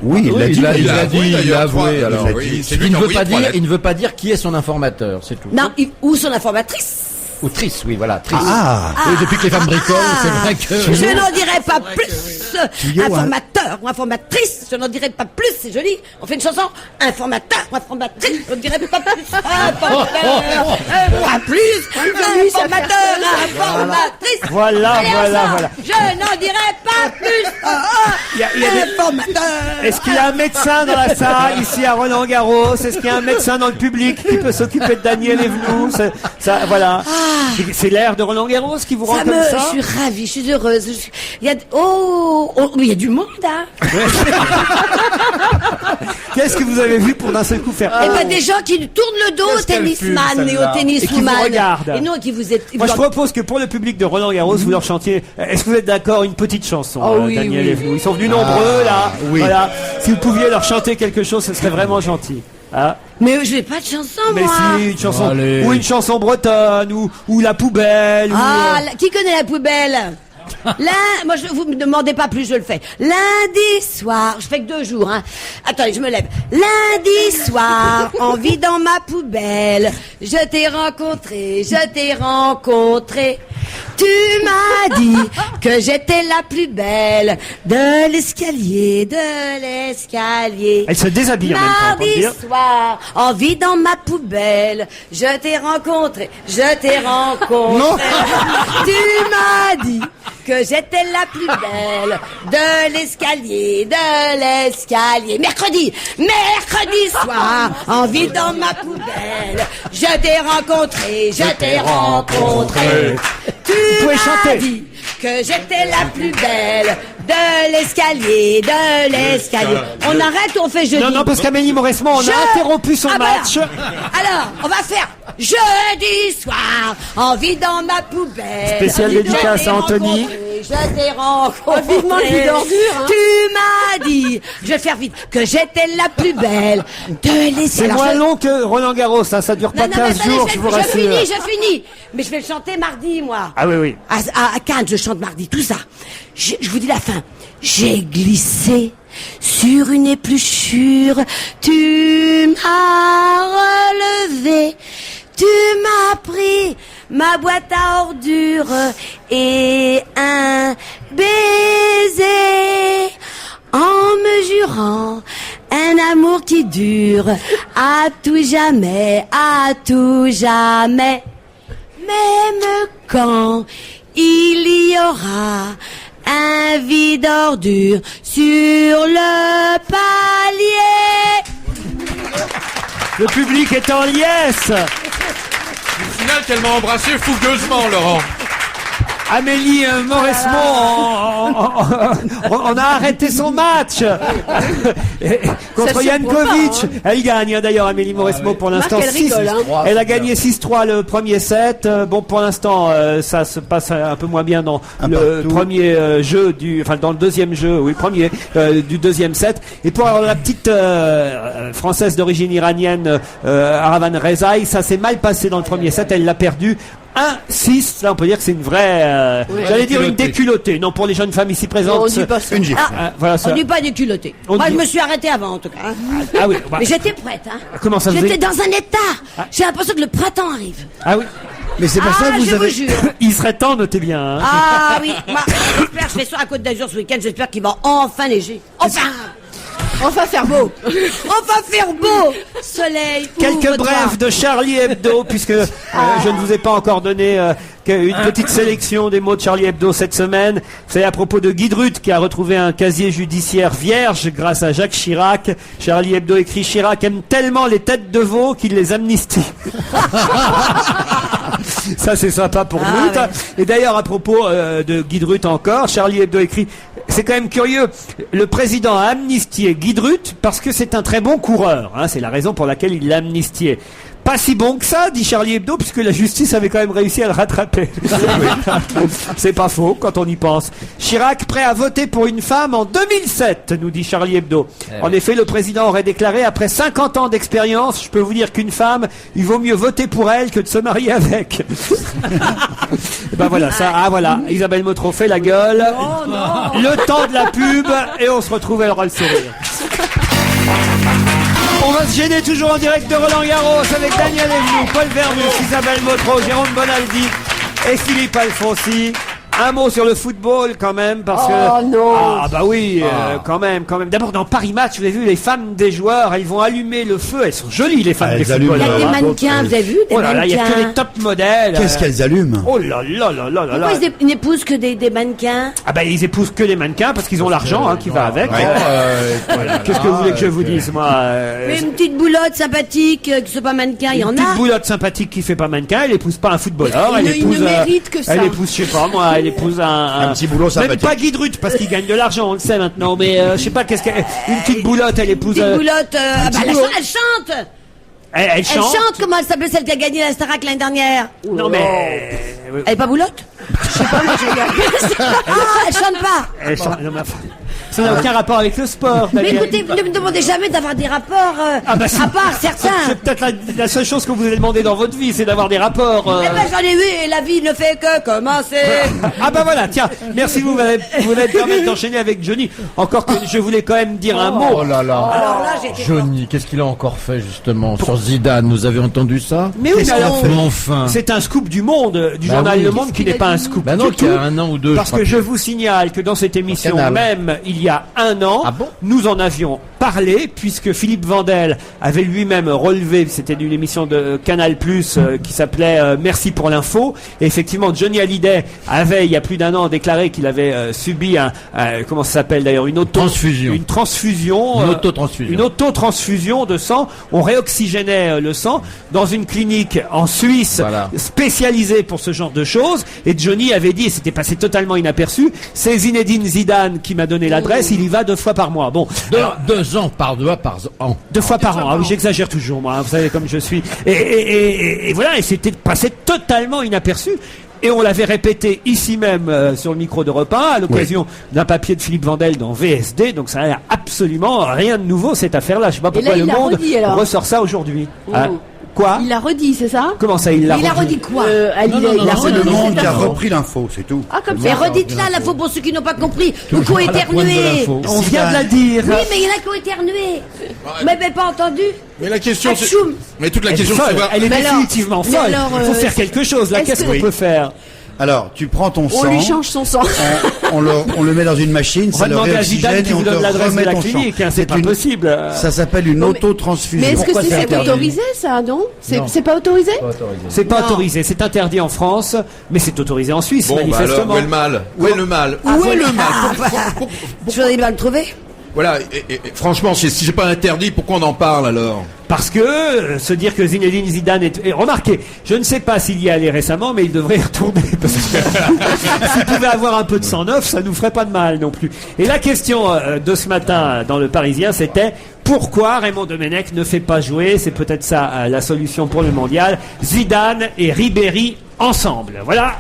Oui, il l'a dit. Il l'a avoué, dit, il d'ailleurs, l'a avoué. trois- Alors, oui, c'est lui il qui ne a veut envoyé pas trois dire, lettres. il ne veut pas dire qui est son informateur, c'est tout. Non, ou son informatrice. Ou Trice, oui, voilà, Trice. Ah. Oui, depuis que les femmes bricolent, c'est vrai que. Je n'en dirai pas plus. Tuyau, hein. Informateur ou informatrice, je n'en dirai pas plus, c'est joli. On fait une chanson. Informateur ou informatrice, je ne dirai pas plus. Informateur, pas plus. Informateur, informatrice. Voilà, Allez, voilà, ensemble. voilà. Je n'en dirai pas plus. Il y a des- Informateur. Est-ce qu'il y a un médecin dans la salle ici à Roland-Garros? Est-ce qu'il y a un médecin dans le public qui peut s'occuper de Daniel Evenou? Ça, voilà. C'est l'air de Roland-Garros qui vous rend Ça comme ça? je suis ravie, je suis heureuse. Il y a, mais il y a du monde, hein. Qu'est-ce que vous avez vu pour d'un seul coup faire? Eh ben, des gens qui tournent le dos au Qu'est-ce qu'elle fume, tennisman et au celle-là. Et qui vous tenniswoman. regardent. Et non, qui vous êtes. Moi, je propose que pour le public de Roland-Garros, vous leur chantiez. Est-ce que vous êtes d'accord? Une petite chanson, Oh oui, Daniel oui. Evenou. Ils sont venus nombreux là. oui. Voilà. Si vous pouviez leur chanter quelque chose, ce serait vraiment gentil. Hein? Mais je n'ai pas de chanson, Mais moi. si, une chanson, Allez. ou une chanson bretonne, ou la poubelle. Ah, qui connaît la poubelle? Là, moi, vous me demandez pas plus, je le fais. Lundi soir, je fais que 2 jours, hein. Attendez, je me lève. Lundi soir, en vidant ma poubelle, je t'ai rencontré. Tu m'as dit que j'étais la plus belle de l'escalier. Elle se déshabille en même temps, pour Mardi dire. soir, en vidant ma poubelle, je t'ai rencontré. Tu m'as dit que j'étais la plus belle de l'escalier. Mercredi soir, en vie dans ma poubelle, je t'ai rencontré. Tu pouvez m'as chanter. dit que j'étais la plus belle de l'escalier. On arrête ou on fait jeudi? Non, parce qu'Amélie Mauresmo, on a interrompu son Ah, match. voilà. Alors, on va faire jeudi soir, en vie dans ma poubelle. Spéciale dédicace à Anthony. Je t'ai rencontré. Vivement le vide d'ordure, hein. Tu m'as dit, je vais faire vite, que j'étais la plus belle de l'escalier. C'est moins long que Roland Garros, ça dure pas Non, 15 mais jours, attendez, je vous je rassure. finis. Mais je vais le chanter mardi, moi. Ah oui. À Cannes, je chante mardi, tout ça. Je vous dis la fin. J'ai glissé sur une épluchure. Tu m'as relevé. Tu m'as pris ma boîte à ordures et un baiser en me jurant un amour qui dure à tout jamais. Même quand il y aura un vide d'ordure sur le palier. Le public est en liesse. Au final, qu'elle m'a embrassé fougueusement, Laurent. Amélie Mauresmo, on a arrêté son match contre Ça se Jankovic. prend pas, Elle gagne d'ailleurs, Amélie Mauresmo, pour l'instant. Marc, elle rigole, hein. Elle a gagné 6-3 le premier set. Bon, pour l'instant, ça se passe un peu moins bien dans le partout. premier jeu dans le deuxième jeu, du deuxième set. Et pour la petite française d'origine iranienne, Aravan Rezaï, ça s'est mal passé dans le premier set. Elle l'a perdu. 1-6, là on peut dire que c'est une vraie, j'allais dire une déculottée. Non, pour les jeunes femmes ici présentes. On dit pas ça. Une gifle. Voilà, On ça. dit pas déculotté. On Moi, dit- je me suis arrêtée avant, en tout cas. Hein. Ah oui, bah, Mais j'étais prête, hein. comment ça J'étais faisait dans un état. J'ai l'impression que le printemps arrive. Ah oui, Mais c'est pour ça que je vous avez. vous jure. il serait temps, notez bien. Hein. Ah oui, moi, j'espère, je vais sur la Côte d'Azur ce week-end, j'espère qu'il va enfin neiger. Enfin! On va faire beau. On va faire beau! Soleil, Quelques ouvre-toi. brefs de Charlie Hebdo, puisque je ne vous ai pas encore donné une petite sélection des mots de Charlie Hebdo cette semaine. C'est à propos de Guy Drut qui a retrouvé un casier judiciaire vierge grâce à Jacques Chirac. Charlie Hebdo écrit: Chirac aime tellement les têtes de veau qu'il les amnistie. Ça c'est sympa pour Drut. ouais. Et d'ailleurs à propos de Guy Drut encore, Charlie Hebdo écrit: c'est quand même curieux, le président a amnistié Guy Drut parce que c'est un très bon coureur, hein, c'est la raison pour laquelle il l'a amnistié. Pas si bon que ça, dit Charlie Hebdo, puisque la justice avait quand même réussi à le rattraper. C'est pas faux quand on y pense. Chirac prêt à voter pour une femme en 2007, nous dit Charlie Hebdo. En effet, le président aurait déclaré: après 50 ans d'expérience, je peux vous dire qu'une femme, il vaut mieux voter pour elle que de se marier avec. Et ben voilà, voilà. Isabelle Motro fait la gueule. Le temps de la pub, et on se retrouve, elle aura le sourire. On va se gêner toujours en direct de Roland Garros avec Daniel Evenou, Paul Vermus, Isabelle Motro, Jérôme Bonaldi et Philippe Alfonsi. Un mot sur le football quand même, parce que... Oh non. Ah bah oui, quand même. D'abord dans Paris Match, vous avez vu les femmes des joueurs, elles vont allumer le feu, elles sont jolies les femmes Elles des allument. Il y a footballeurs. des hein. mannequins, vous avez vu? Des Oh là là, il y a que les mannequins. top modèles. Qu'est-ce qu'elles allument? Oh là là là là là là. Pourquoi ils n'épousent que des mannequins? Ah bah ils épousent que les mannequins parce qu'ils ont l'argent qui va avec. Voilà. Qu'est-ce que vous voulez que je vous dise, moi Mais une petite boulotte sympathique, qui soit pas mannequin, il y en Une petite a. boulotte sympathique qui fait pas mannequin, elle épouse pas un footballeur, Il elle ne- il épouse ne mérite que ça. Elle épouse, je sais pas moi, elle épouse un petit boulot même sympathique. pas Guy Drut parce qu'il gagne de l'argent, on le sait maintenant, mais je sais pas qu'est-ce qu'elle une petite boulotte, elle épouse Petite boulotte, boulot. elle chante. elle Elle chante. chante, comment elle s'appelle celle qui a gagné la Starac l'année dernière? Non mais Elle est pas boulotte? Je sais pas, moi je regarde. Ah, elle chante pas. elle chante. Non, mais enfin, ça n'a aucun rapport avec le sport. Mais Daniel. écoutez, vous ne me demandez jamais d'avoir des rapports, Ah bah si. à part certains. C'est peut-être la seule chose que vous avez demandé dans votre vie, c'est d'avoir des rapports. Eh ben j'en ai eu et la vie ne fait que commencer. Ah bah voilà, tiens, merci vous allez permettre d'enchaîner avec Johnny. Encore que je voulais quand même dire un mot. Oh là là. Alors là, j'ai été Johnny, qu'est-ce qu'il a encore fait justement sur Zidane? Vous avez entendu ça? Mais oui, Qu'est-ce mais qu'il a alors, fait Mais enfin. c'est un scoop du Monde, du Bah journal oui. Le Monde, qui n'est pas un scoop Bah non, du qu'il y tout. a un an ou deux. Parce je crois que je vous signale que dans cette émission Canal. même, il y y a un an. Ah bon? Nous en avions parlé, puisque Philippe Vandel avait lui-même relevé, c'était d'une émission de Canal+, qui s'appelait Merci pour l'info. Et effectivement, Johnny Hallyday avait, il y a plus d'un an, déclaré qu'il avait subi comment ça s'appelle d'ailleurs, une Transfusion. Une transfusion. Une autotransfusion. Une autotransfusion de sang. On réoxygénait le sang dans une clinique en Suisse, Voilà. spécialisée pour ce genre de choses. Et Johnny avait dit, et c'était passé totalement inaperçu, c'est Zinedine Zidane qui m'a donné l'adresse, il y va 2 fois par mois. Bon. Alors, 2 ans par an. 2 fois par an. Ah oui, j'exagère toujours, moi. Vous savez comme je suis. Et voilà, et c'était passé totalement inaperçu. Et on l'avait répété ici même sur le micro d'Europe 1 à l'occasion d'un papier de Philippe Vandel dans VSD. Donc ça n'a absolument rien de nouveau cette affaire-là. Je sais pas pourquoi là, le il l'a monde redit, alors. ressort ça aujourd'hui. Hein? Quoi? Il l'a redit, c'est ça? Comment ça, il l'a Il a redit quoi? Hallyday, il a C'est le redit monde cette qui a info. repris l'info, c'est tout. Ah, comme Mais ça. redites-la, la faute pour ceux qui n'ont pas compris. Ou qui Toujours ont à la pointe de éternué. l'info. On vient de la dire. Oui, mais il y en a qui ont éternué. Mais pas entendu. Mais la question, c'est... Atchoum. Mais toute la Elle est question, c'est folle. voir... Elle est Mais alors- définitivement mais folle. alors, Il faut faire quelque chose. Là, est-ce qu'est-ce que- qu'on peut faire? Alors, tu prends ton On sang, lui change son sang. on le met dans une machine, On va ça le demander à Zidane réoxygène qui et on vous te donne l'adresse de remet la ton sang. clinique. Hein, c'est pas possible. Ça s'appelle une Non, mais- autotransfusion. Mais est-ce que Pourquoi c'est c'est interdit autorisé, ça, non? Non. C'est pas autorisé? C'est pas Non. autorisé, c'est interdit en France, mais c'est autorisé en Suisse, Bon, bah alors, manifestement. où est le mal? Où est le mal? Où est le mal? Je voudrais bien le trouver. Voilà, et franchement, si c'est pas interdit, pourquoi on en parle alors? Parce que se dire que Zinedine Zidane est... Et remarquez, je ne sais pas s'il y est allé récemment, mais il devrait y retourner. Parce que s'il pouvait avoir un peu de sang neuf, ça nous ferait pas de mal non plus. Et la question de ce matin dans le Parisien, c'était pourquoi Raymond Domenech ne fait pas jouer, c'est peut-être ça la solution pour le mondial, Zidane et Ribéry ensemble. Voilà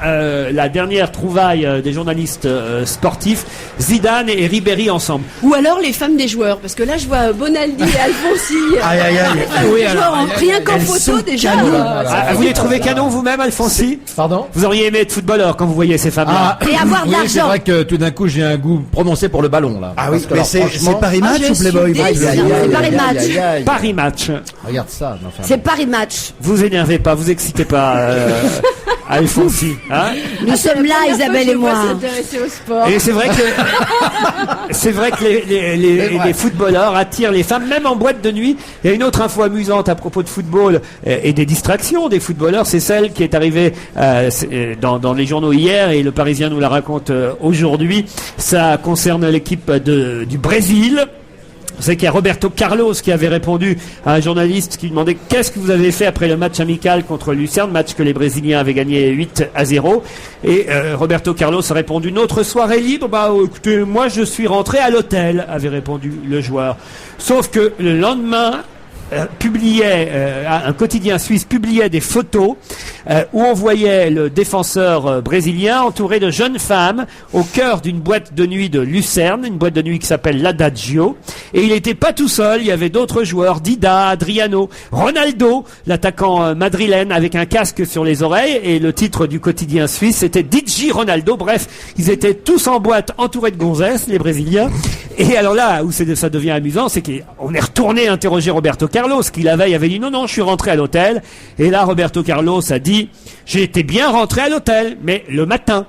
la dernière trouvaille des journalistes sportifs, Zidane et Ribéry ensemble. Ou alors les femmes des joueurs, parce que là je vois Bonaldi et Alfonsi. Aïe, aïe, aïe. Les femmes des joueurs, rien qu'en elles photo sont déjà. canons. Ah, vous les trouvez canons vous-même, Alfonsi? Pardon? Vous auriez aimé être footballeur quand vous voyez ces femmes-là. Et avoir de oui, c'est l'argent. vrai que tout d'un coup j'ai un goût prononcé pour le ballon là. Ah oui, Parce que mais alors, c'est franchement- Paris Match je ou Playboy? suis Aïe, aïe, aïe, C'est Paris aïe, Match. aïe, aïe. Paris Match. Regarde ça. mais enfin, C'est Paris Match. Vous énervez pas, vous excitez pas, Alfonsi. Hein Nous sommes là, Isabelle et moi. S'intéresser au sport. et c'est vrai que les footballeurs attirent les femmes, même en boîte de nuit. Il y a une autre info amusante à propos de football et des distractions des footballeurs. C'est celle qui est arrivée dans les journaux hier et le Parisien nous la raconte aujourd'hui. Ça concerne l'équipe du Brésil. Vous savez qu'il y a Roberto Carlos qui avait répondu à un journaliste qui lui demandait qu'est-ce que vous avez fait après le match amical contre Lucerne, match que les Brésiliens avaient gagné 8-0. Et Roberto Carlos a répondu notre soirée libre. Bah écoutez, moi je suis rentré à l'hôtel, avait répondu le joueur. Sauf que le lendemain, un quotidien suisse publiait des photos où on voyait le défenseur brésilien entouré de jeunes femmes au cœur d'une boîte de nuit de Lucerne, une boîte de nuit qui s'appelle l'Adagio, et il n'était pas tout seul, il y avait d'autres joueurs, Dida, Adriano, Ronaldo, l'attaquant madrilène avec un casque sur les oreilles, et le titre du quotidien suisse c'était Digi Ronaldo. Bref, ils étaient tous en boîte entourés de gonzesses, les Brésiliens. Et alors là où ça devient amusant, c'est qu'on est retourné interroger Roberto Carlos, qui la veille avait dit non, je suis rentré à l'hôtel. Et là, Roberto Carlos a dit, j'ai été bien rentré à l'hôtel, mais le matin.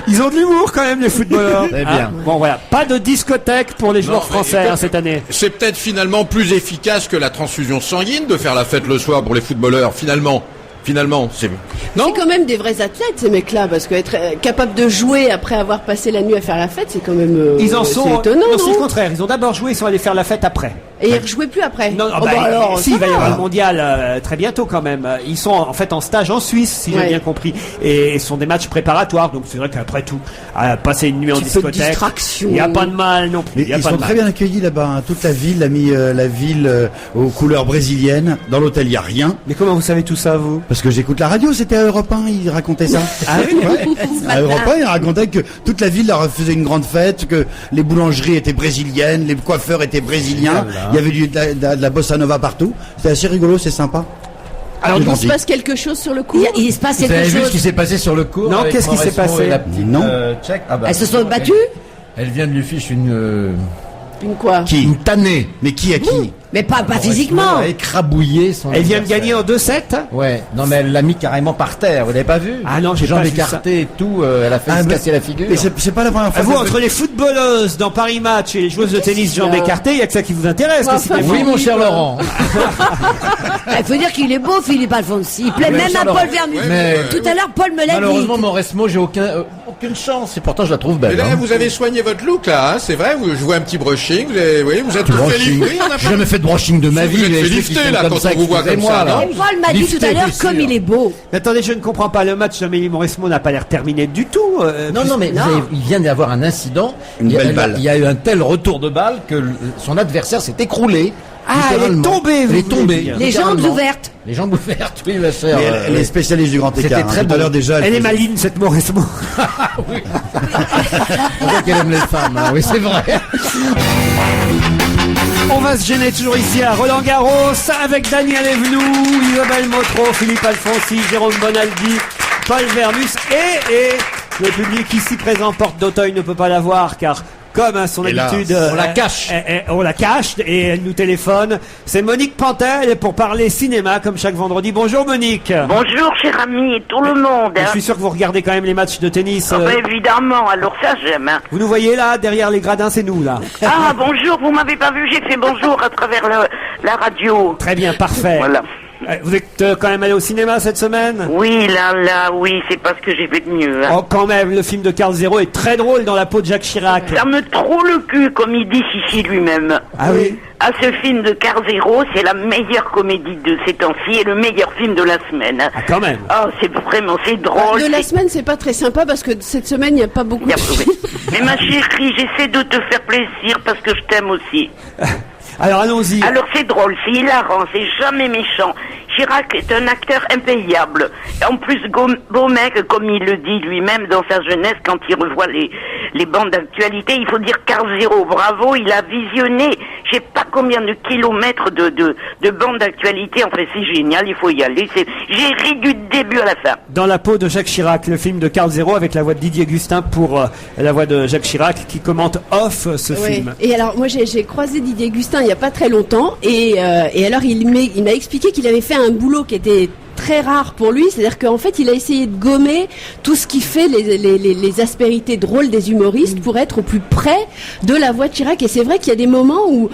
Ils ont de l'humour quand même, les footballeurs. Très bien. Bon voilà, pas de discothèque pour les joueurs Non, mais français cette année. C'est peut-être finalement plus efficace que la transfusion sanguine de faire la fête le soir pour les footballeurs, finalement. C'est... Non? C'est quand même des vrais athlètes, ces mecs-là, parce qu'être capable de jouer après avoir passé la nuit à faire la fête, c'est quand même. Ils en sont. C'est étonnant, non, c'est le non? contraire. Ils ont d'abord joué, ils sont allés faire la fête après. Et ils rejouaient plus après. Non, Oh, bah alors, si, ça il va y va. avoir le mondial très bientôt quand même. Ils sont en fait en stage en Suisse, si j'ai Ouais. bien compris. Et ce sont des matchs préparatoires, donc c'est vrai qu'après tout, passer une nuit en Petit peu de discothèque, distraction. il n'y a pas de mal non plus. Mais Il y a ils pas sont de très mal. bien accueillis là-bas. Hein. Toute la ville a mis la ville aux couleurs brésiliennes. Dans l'hôtel, il n'y a rien. Mais comment vous savez tout ça, vous? Parce que j'écoute la radio, c'était à Europe 1, ils racontaient ça. Ah oui? Ouais. À Europe 1, ils racontaient que toute la ville leur faisait une grande fête, que les boulangeries étaient brésiliennes, les coiffeurs étaient brésiliens, il y avait de la bossa nova partout. C'était assez rigolo, c'est sympa. Alors, C'est Il se gentil. passe quelque chose sur le coup. Il se passe Vous avez quelque vu ce chose. qui s'est passé sur le cours? Non, avec qu'est-ce qui s'est Mauresmo passé? et la petite, Non. Tchèque. Ah bah, Elles se sont battues? Elle vient de lui fiche une Une quoi? Qui tannée. Mais qui à qui Mais pas physiquement. Elle a écrabouillé son Elle vient de adversaire. gagner en 2-7. Ouais, non mais elle l'a mis carrément par terre, vous l'avez pas vu? Ah non, j'ai Jambes pas vu ça. écartées et tout, elle a fait se casser la figure. Mais c'est pas la première fois. Vous, entre les footballeuses dans Paris Match et les joueuses de tennis jambes écartées, il y a que ça qui vous intéresse. Enfin, décidément. Oui, mon cher Laurent. Il faut dire qu'il est beau, Philippe Alfonsi. Il plaît Oui, même à Charles Paul Laurent. Vermus. Mais- Tout à l'heure, Paul me l'a dit. Malheureusement, Mauresmo, j'ai aucune chance. Et pourtant, je la trouve Et belle. là, hein. vous avez soigné votre look, là, hein, c'est vrai, je vois un petit brushing, vous êtes tout fait Brushing. lifter, on a J'ai pas... jamais fait de brushing de ma Vous vie. êtes les fait cheveux qui lifter, sont là, comme quand ça, on vous voit comme excusez-moi, ça, là. non Et Paul m'a dit tout à l'heure Lifté, comme il est beau. Mais attendez, je ne comprends pas. Le match d'Amélie Mauresmo n'a pas l'air terminé du tout. Non, non, mais Non. il vient d'y avoir un incident. Une belle balle. Il y a eu un tel retour de balle que son adversaire s'est écroulé. Ah, elle est littéralement. tombée, Elle vous est voulez tombée. dire. Les jambes littéralement. ouvertes. Les jambes ouvertes, oui, ma chère. Mais elle est spécialiste du grand C'était écart. très Tout à bon. l'heure déjà. Elle est faisait- maligne, cette Mauresmo. On voit qu'elle aime les femmes. Hein. Oui, c'est vrai. On va se gêner toujours ici à Roland-Garros avec Daniel Evenou, Isabelle Motro, Philippe Alfonsi, Jérôme Bonaldi, Paul Vermus et le public ici présent, Porte d'Auteuil, ne peut pas la voir car comme à son Hélas. habitude, On la cache. on la cache et elle nous téléphone. C'est Monique Pantel pour parler cinéma comme chaque vendredi. Bonjour Monique. Bonjour, cher ami, et tout le monde. Je Hein. suis sûr que vous regardez quand même les matchs de tennis. Ah, bah, évidemment, alors ça j'aime. Hein. Vous nous voyez là, derrière les gradins, c'est nous là. Ah, bonjour, vous m'avez pas vu, j'ai fait bonjour à travers la radio. Très bien, parfait. Voilà. Vous êtes quand même allé au cinéma cette semaine? Oui, oui, c'est pas ce que j'ai fait de mieux. Hein. Oh, quand même, le film de Carl Zero est très drôle dans la peau de Jacques Chirac. Ça me troue le cul, comme il dit Sissi lui-même. Ah oui? Ah, ce film de Carl Zero, c'est la meilleure comédie de ces temps-ci et le meilleur film de la semaine. Ah, quand même. Ah, c'est vraiment, c'est drôle. De la c'est- semaine, c'est pas très sympa parce que cette semaine, il n'y a pas beaucoup Y a- de oui. Mais ma chérie, j'essaie de te faire plaisir parce que je t'aime aussi. Alors allons-y. Alors c'est drôle, c'est hilarant, c'est jamais méchant. Chirac est un acteur impayable. En plus, beau mec, comme il le dit lui-même dans sa jeunesse, quand il revoit les bandes d'actualité, il faut dire Carl Zero, bravo, il a visionné, je sais pas combien de kilomètres de bandes d'actualité, enfin c'est génial, il faut y aller. J'ai ri du début à la fin. Dans la peau de Jacques Chirac, le film de Carl Zero avec la voix de Didier Gustin pour la voix de Jacques Chirac qui commente off ce Ouais. film. Et alors moi j'ai croisé Didier Gustin il y a pas très longtemps et alors il m'a expliqué qu'il avait fait un boulot qui était très rare pour lui, c'est-à-dire qu'en fait il a essayé de gommer tout ce qui fait les aspérités drôles des humoristes pour être au plus près de la voix de Chirac. Et c'est vrai qu'il y a des moments où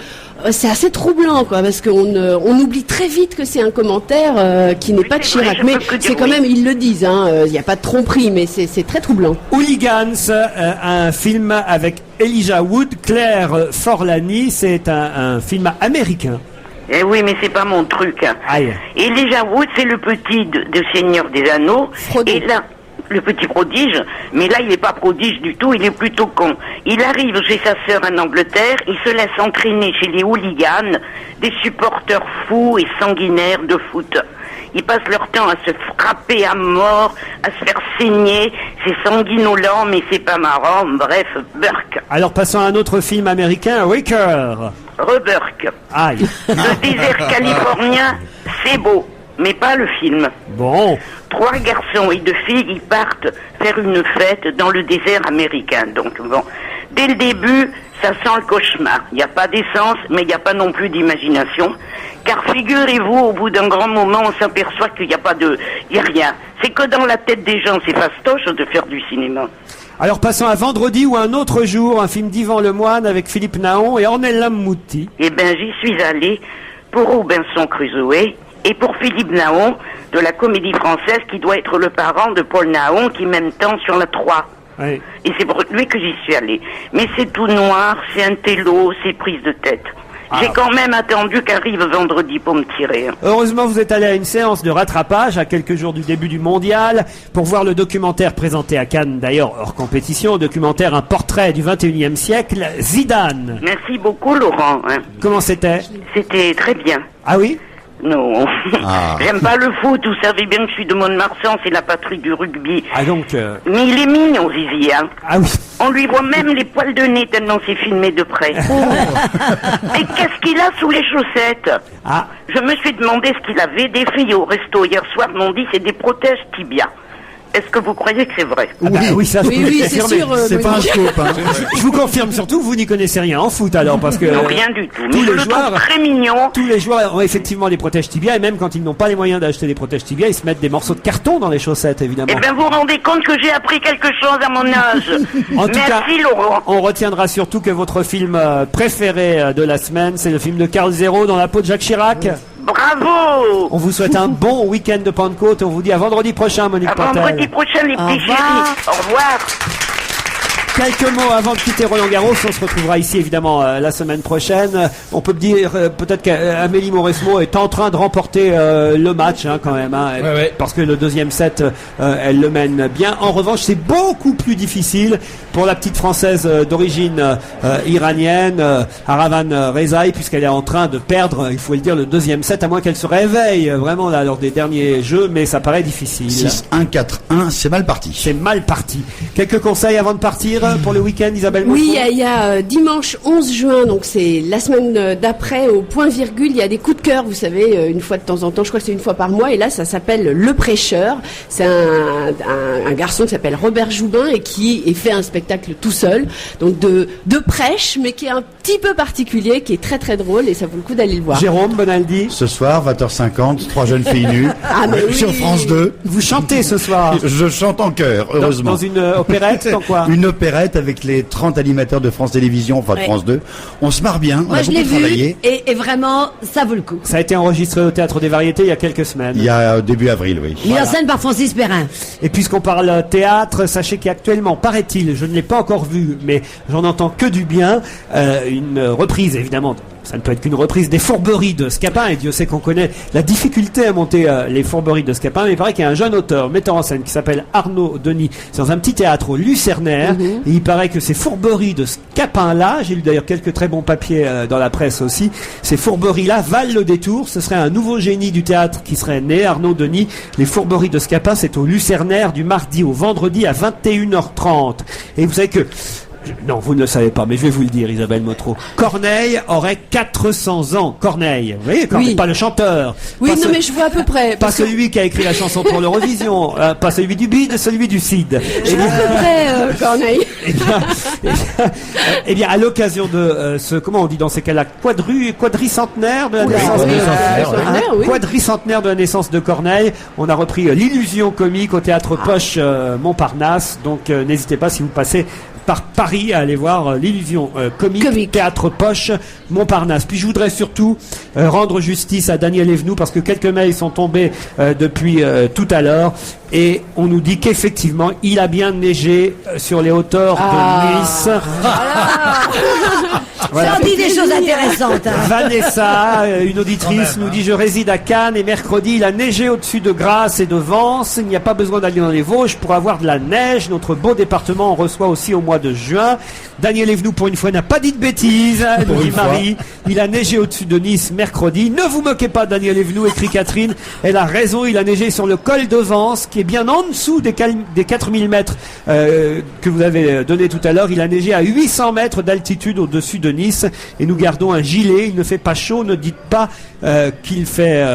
c'est assez troublant, quoi, parce on oublie très vite que c'est un commentaire qui n'est pas de c'est vrai, Chirac. je Mais peux que dire c'est quand oui. même, ils le disent, hein, il n'y a pas de tromperie, mais c'est très troublant. Hooligans, un film avec Elijah Wood, Claire Forlani, c'est un film américain. Eh oui, mais c'est pas mon truc. Hein. Aïe. Elijah Wood, c'est le petit de Seigneur des Anneaux. Frodo. Et là, le petit prodige, mais là, il n'est pas prodige du tout, il est plutôt con. Il arrive chez sa sœur en Angleterre, il se laisse entraîner chez les hooligans, des supporters fous et sanguinaires de foot. Ils passent leur temps à se frapper à mort, à se faire saigner. C'est sanguinolent, mais c'est pas marrant. Bref, Burke. Alors passons à un autre film américain, Wicker. Reburke. Aïe. Le désert californien, c'est beau, mais pas le film. Bon. 3 garçons et 2 filles, ils partent faire une fête dans le désert américain. Donc bon, dès le début, ça sent le cauchemar. Il n'y a pas d'essence, mais il n'y a pas non plus d'imagination. Car figurez-vous, au bout d'un grand moment, on s'aperçoit qu'il n'y a pas il n'y a rien. C'est que dans la tête des gens, c'est fastoche de faire du cinéma. Alors passons à Vendredi ou un autre jour, un film d'Yvan Lemoine avec Philippe Naon et Ornella Muti. Eh ben, j'y suis allé pour Robinson Crusoe et pour Philippe Naon de la Comédie Française qui doit être le parent de Paul Naon qui m'aime tant sur la 3. Oui. Et c'est pour lui que j'y suis allé. Mais c'est tout noir, c'est un télo, c'est prise de tête. J'ai quand même attendu qu'arrive vendredi pour me tirer. Heureusement, vous êtes allé à une séance de rattrapage à quelques jours du début du mondial pour voir le documentaire présenté à Cannes, d'ailleurs hors compétition, documentaire Un portrait du 21e siècle, Zidane. Merci beaucoup, Laurent. Hein. Comment c'était? C'était très bien. Ah oui? Non, j'aime pas le foot, vous savez bien que je suis de Mont-de-Marsan, c'est la patrie du rugby. Ah donc... Mais il est mignon, Zizi, hein. Ah oui. On lui voit même les poils de nez tellement c'est filmé de près. Mais qu'est-ce qu'il a sous les chaussettes? Ah. Je me suis demandé ce qu'il avait. Des filles au resto hier soir m'ont dit c'est des protèges tibia. Est-ce que vous croyez que c'est vrai? Ah bah oui, ça, je peux Oui, vous oui, le c'est confirmer. sûr. C'est pas un scoop, hein. Je vous confirme surtout, vous n'y connaissez rien en foot alors, parce que Non, rien du tout. Mais tous je les le joueurs, trouve très mignon. tous les joueurs ont effectivement des protèges tibia, et même quand ils n'ont pas les moyens d'acheter des protèges tibia, ils se mettent des morceaux de carton dans les chaussettes, évidemment. Eh bien, vous vous rendez compte que j'ai appris quelque chose à mon âge. En tout cas, Merci, Laurent. on retiendra surtout que votre film préféré de la semaine, c'est le film de Carl Zero dans la peau de Jacques Chirac. Bravo. On vous souhaite un bon week-end de Pentecôte. On vous dit à vendredi prochain, Monique À Portel. vendredi prochain, les petits revoir. chéris. Au revoir. Quelques mots avant de quitter Roland Garros. On se retrouvera ici évidemment la semaine prochaine. On peut dire peut-être qu'Amélie Mauresmo est en train de remporter le match quand même, Ouais. parce que le deuxième set, elle le mène bien. En revanche, c'est beaucoup plus difficile pour la petite Française d'origine iranienne, Aravan Rezaei, puisqu'elle est en train de perdre, il faut le dire, le deuxième set, à moins qu'elle se réveille vraiment là lors des derniers jeux, mais ça paraît difficile. 6-1, 4-1, c'est mal parti. C'est mal parti. Quelques conseils avant de partir pour le week-end, Isabelle Moufon? Oui, il y a dimanche 11 juin, donc c'est la semaine d'après, au point virgule, il y a des coups de cœur, vous savez, une fois de temps en temps, je crois que c'est une fois par mois, et là ça s'appelle Le Prêcheur. C'est un garçon qui s'appelle Robert Joubin et qui fait un spectacle tout seul, donc de prêche, mais qui est un petit peu particulier, qui est très très drôle, et ça vaut le coup d'aller le voir. Jérôme Bonaldi, Ce soir, 20h50, 3 jeunes filles nues mais oui. sur France 2. vous chantez ce soir Je chante en chœur, dans, heureusement. dans une opérette, dans quoi? Une opérette avec les 30 animateurs de France Télévisions, enfin de Ouais. France 2. On se marre bien, on Moi, a je beaucoup l'ai vu travaillé. et vraiment, ça vaut le coup. Ça a été enregistré au Théâtre des Variétés il y a quelques semaines. Il y a début avril, oui. Mis en scène par Francis Perrin. Et puisqu'on parle théâtre, sachez qu'actuellement, paraît-il, je ne l'ai pas encore vu, mais j'en entends que du bien, une reprise évidemment. Ça ne peut être qu'une reprise des Fourberies de Scapin, et Dieu sait qu'on connaît la difficulté à monter les Fourberies de Scapin, mais il paraît qu'il y a un jeune auteur, metteur en scène, qui s'appelle Arnaud Denis, c'est dans un petit théâtre au Lucernaire, et il paraît que ces Fourberies de Scapin-là, j'ai lu d'ailleurs quelques très bons papiers dans la presse aussi, ces Fourberies-là valent le détour, ce serait un nouveau génie du théâtre qui serait né, Arnaud Denis. Les Fourberies de Scapin, c'est au Lucernaire du mardi au vendredi à 21h30. Et vous savez que non, vous ne le savez pas, mais je vais vous le dire, Isabelle Motro. Corneille aurait 400 ans. Corneille, vous voyez, Corneille, Oui. pas le chanteur. Oui, pas non, ce- mais je vois à peu près. Pas parce que- celui qui a écrit la chanson pour l'Eurovision, pas celui du bide, celui du Cid. Je vois à peu près, Corneille. Eh bien, à l'occasion de ce, comment on dit dans ces cas-là, quadricentenaire de la Oula, naissance oui, de quadricentenaire, oui. quadricentenaire de la naissance de Corneille. On a repris l'illusion comique au théâtre Poche Montparnasse. Donc, n'hésitez pas si vous passez par Paris à aller voir l'illusion comique, théâtre Poche Montparnasse. Puis je voudrais surtout rendre justice à Daniel Evenou, parce que quelques mails sont tombés depuis tout à l'heure, et on nous dit qu'effectivement il a bien neigé sur les hauteurs de Nice. Voilà. Ça en dit des choses intéressantes. Hein. Vanessa, une auditrice, nous dit: je réside à Cannes et mercredi il a neigé au-dessus de Grasse et de Vence. Il n'y a pas besoin d'aller dans les Vosges pour avoir de la neige. Notre beau département en reçoit aussi au mois de juin. Daniel Evenou, pour une fois, n'a pas dit de bêtises, nous dit Marie. Il a neigé au-dessus de Nice mercredi. Ne vous moquez pas, Daniel Evenou, écrit Catherine. Elle a raison, il a neigé sur le col de Vence, qui est bien en dessous des 4000 mètres que vous avez donné tout à l'heure. Il a neigé à 800 mètres d'altitude au-dessus de Nice. Et nous gardons un gilet. Il ne fait pas chaud. Ne dites pas qu'il fait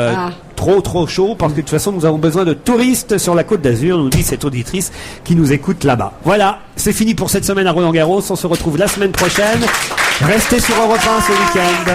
trop chaud, parce que de toute façon nous avons besoin de touristes sur la Côte d'Azur, nous dit cette auditrice qui nous écoute là-bas. Voilà, c'est fini pour cette semaine à Roland-Garros. On se retrouve la semaine prochaine. Restez sur Europe 1 ce week-end.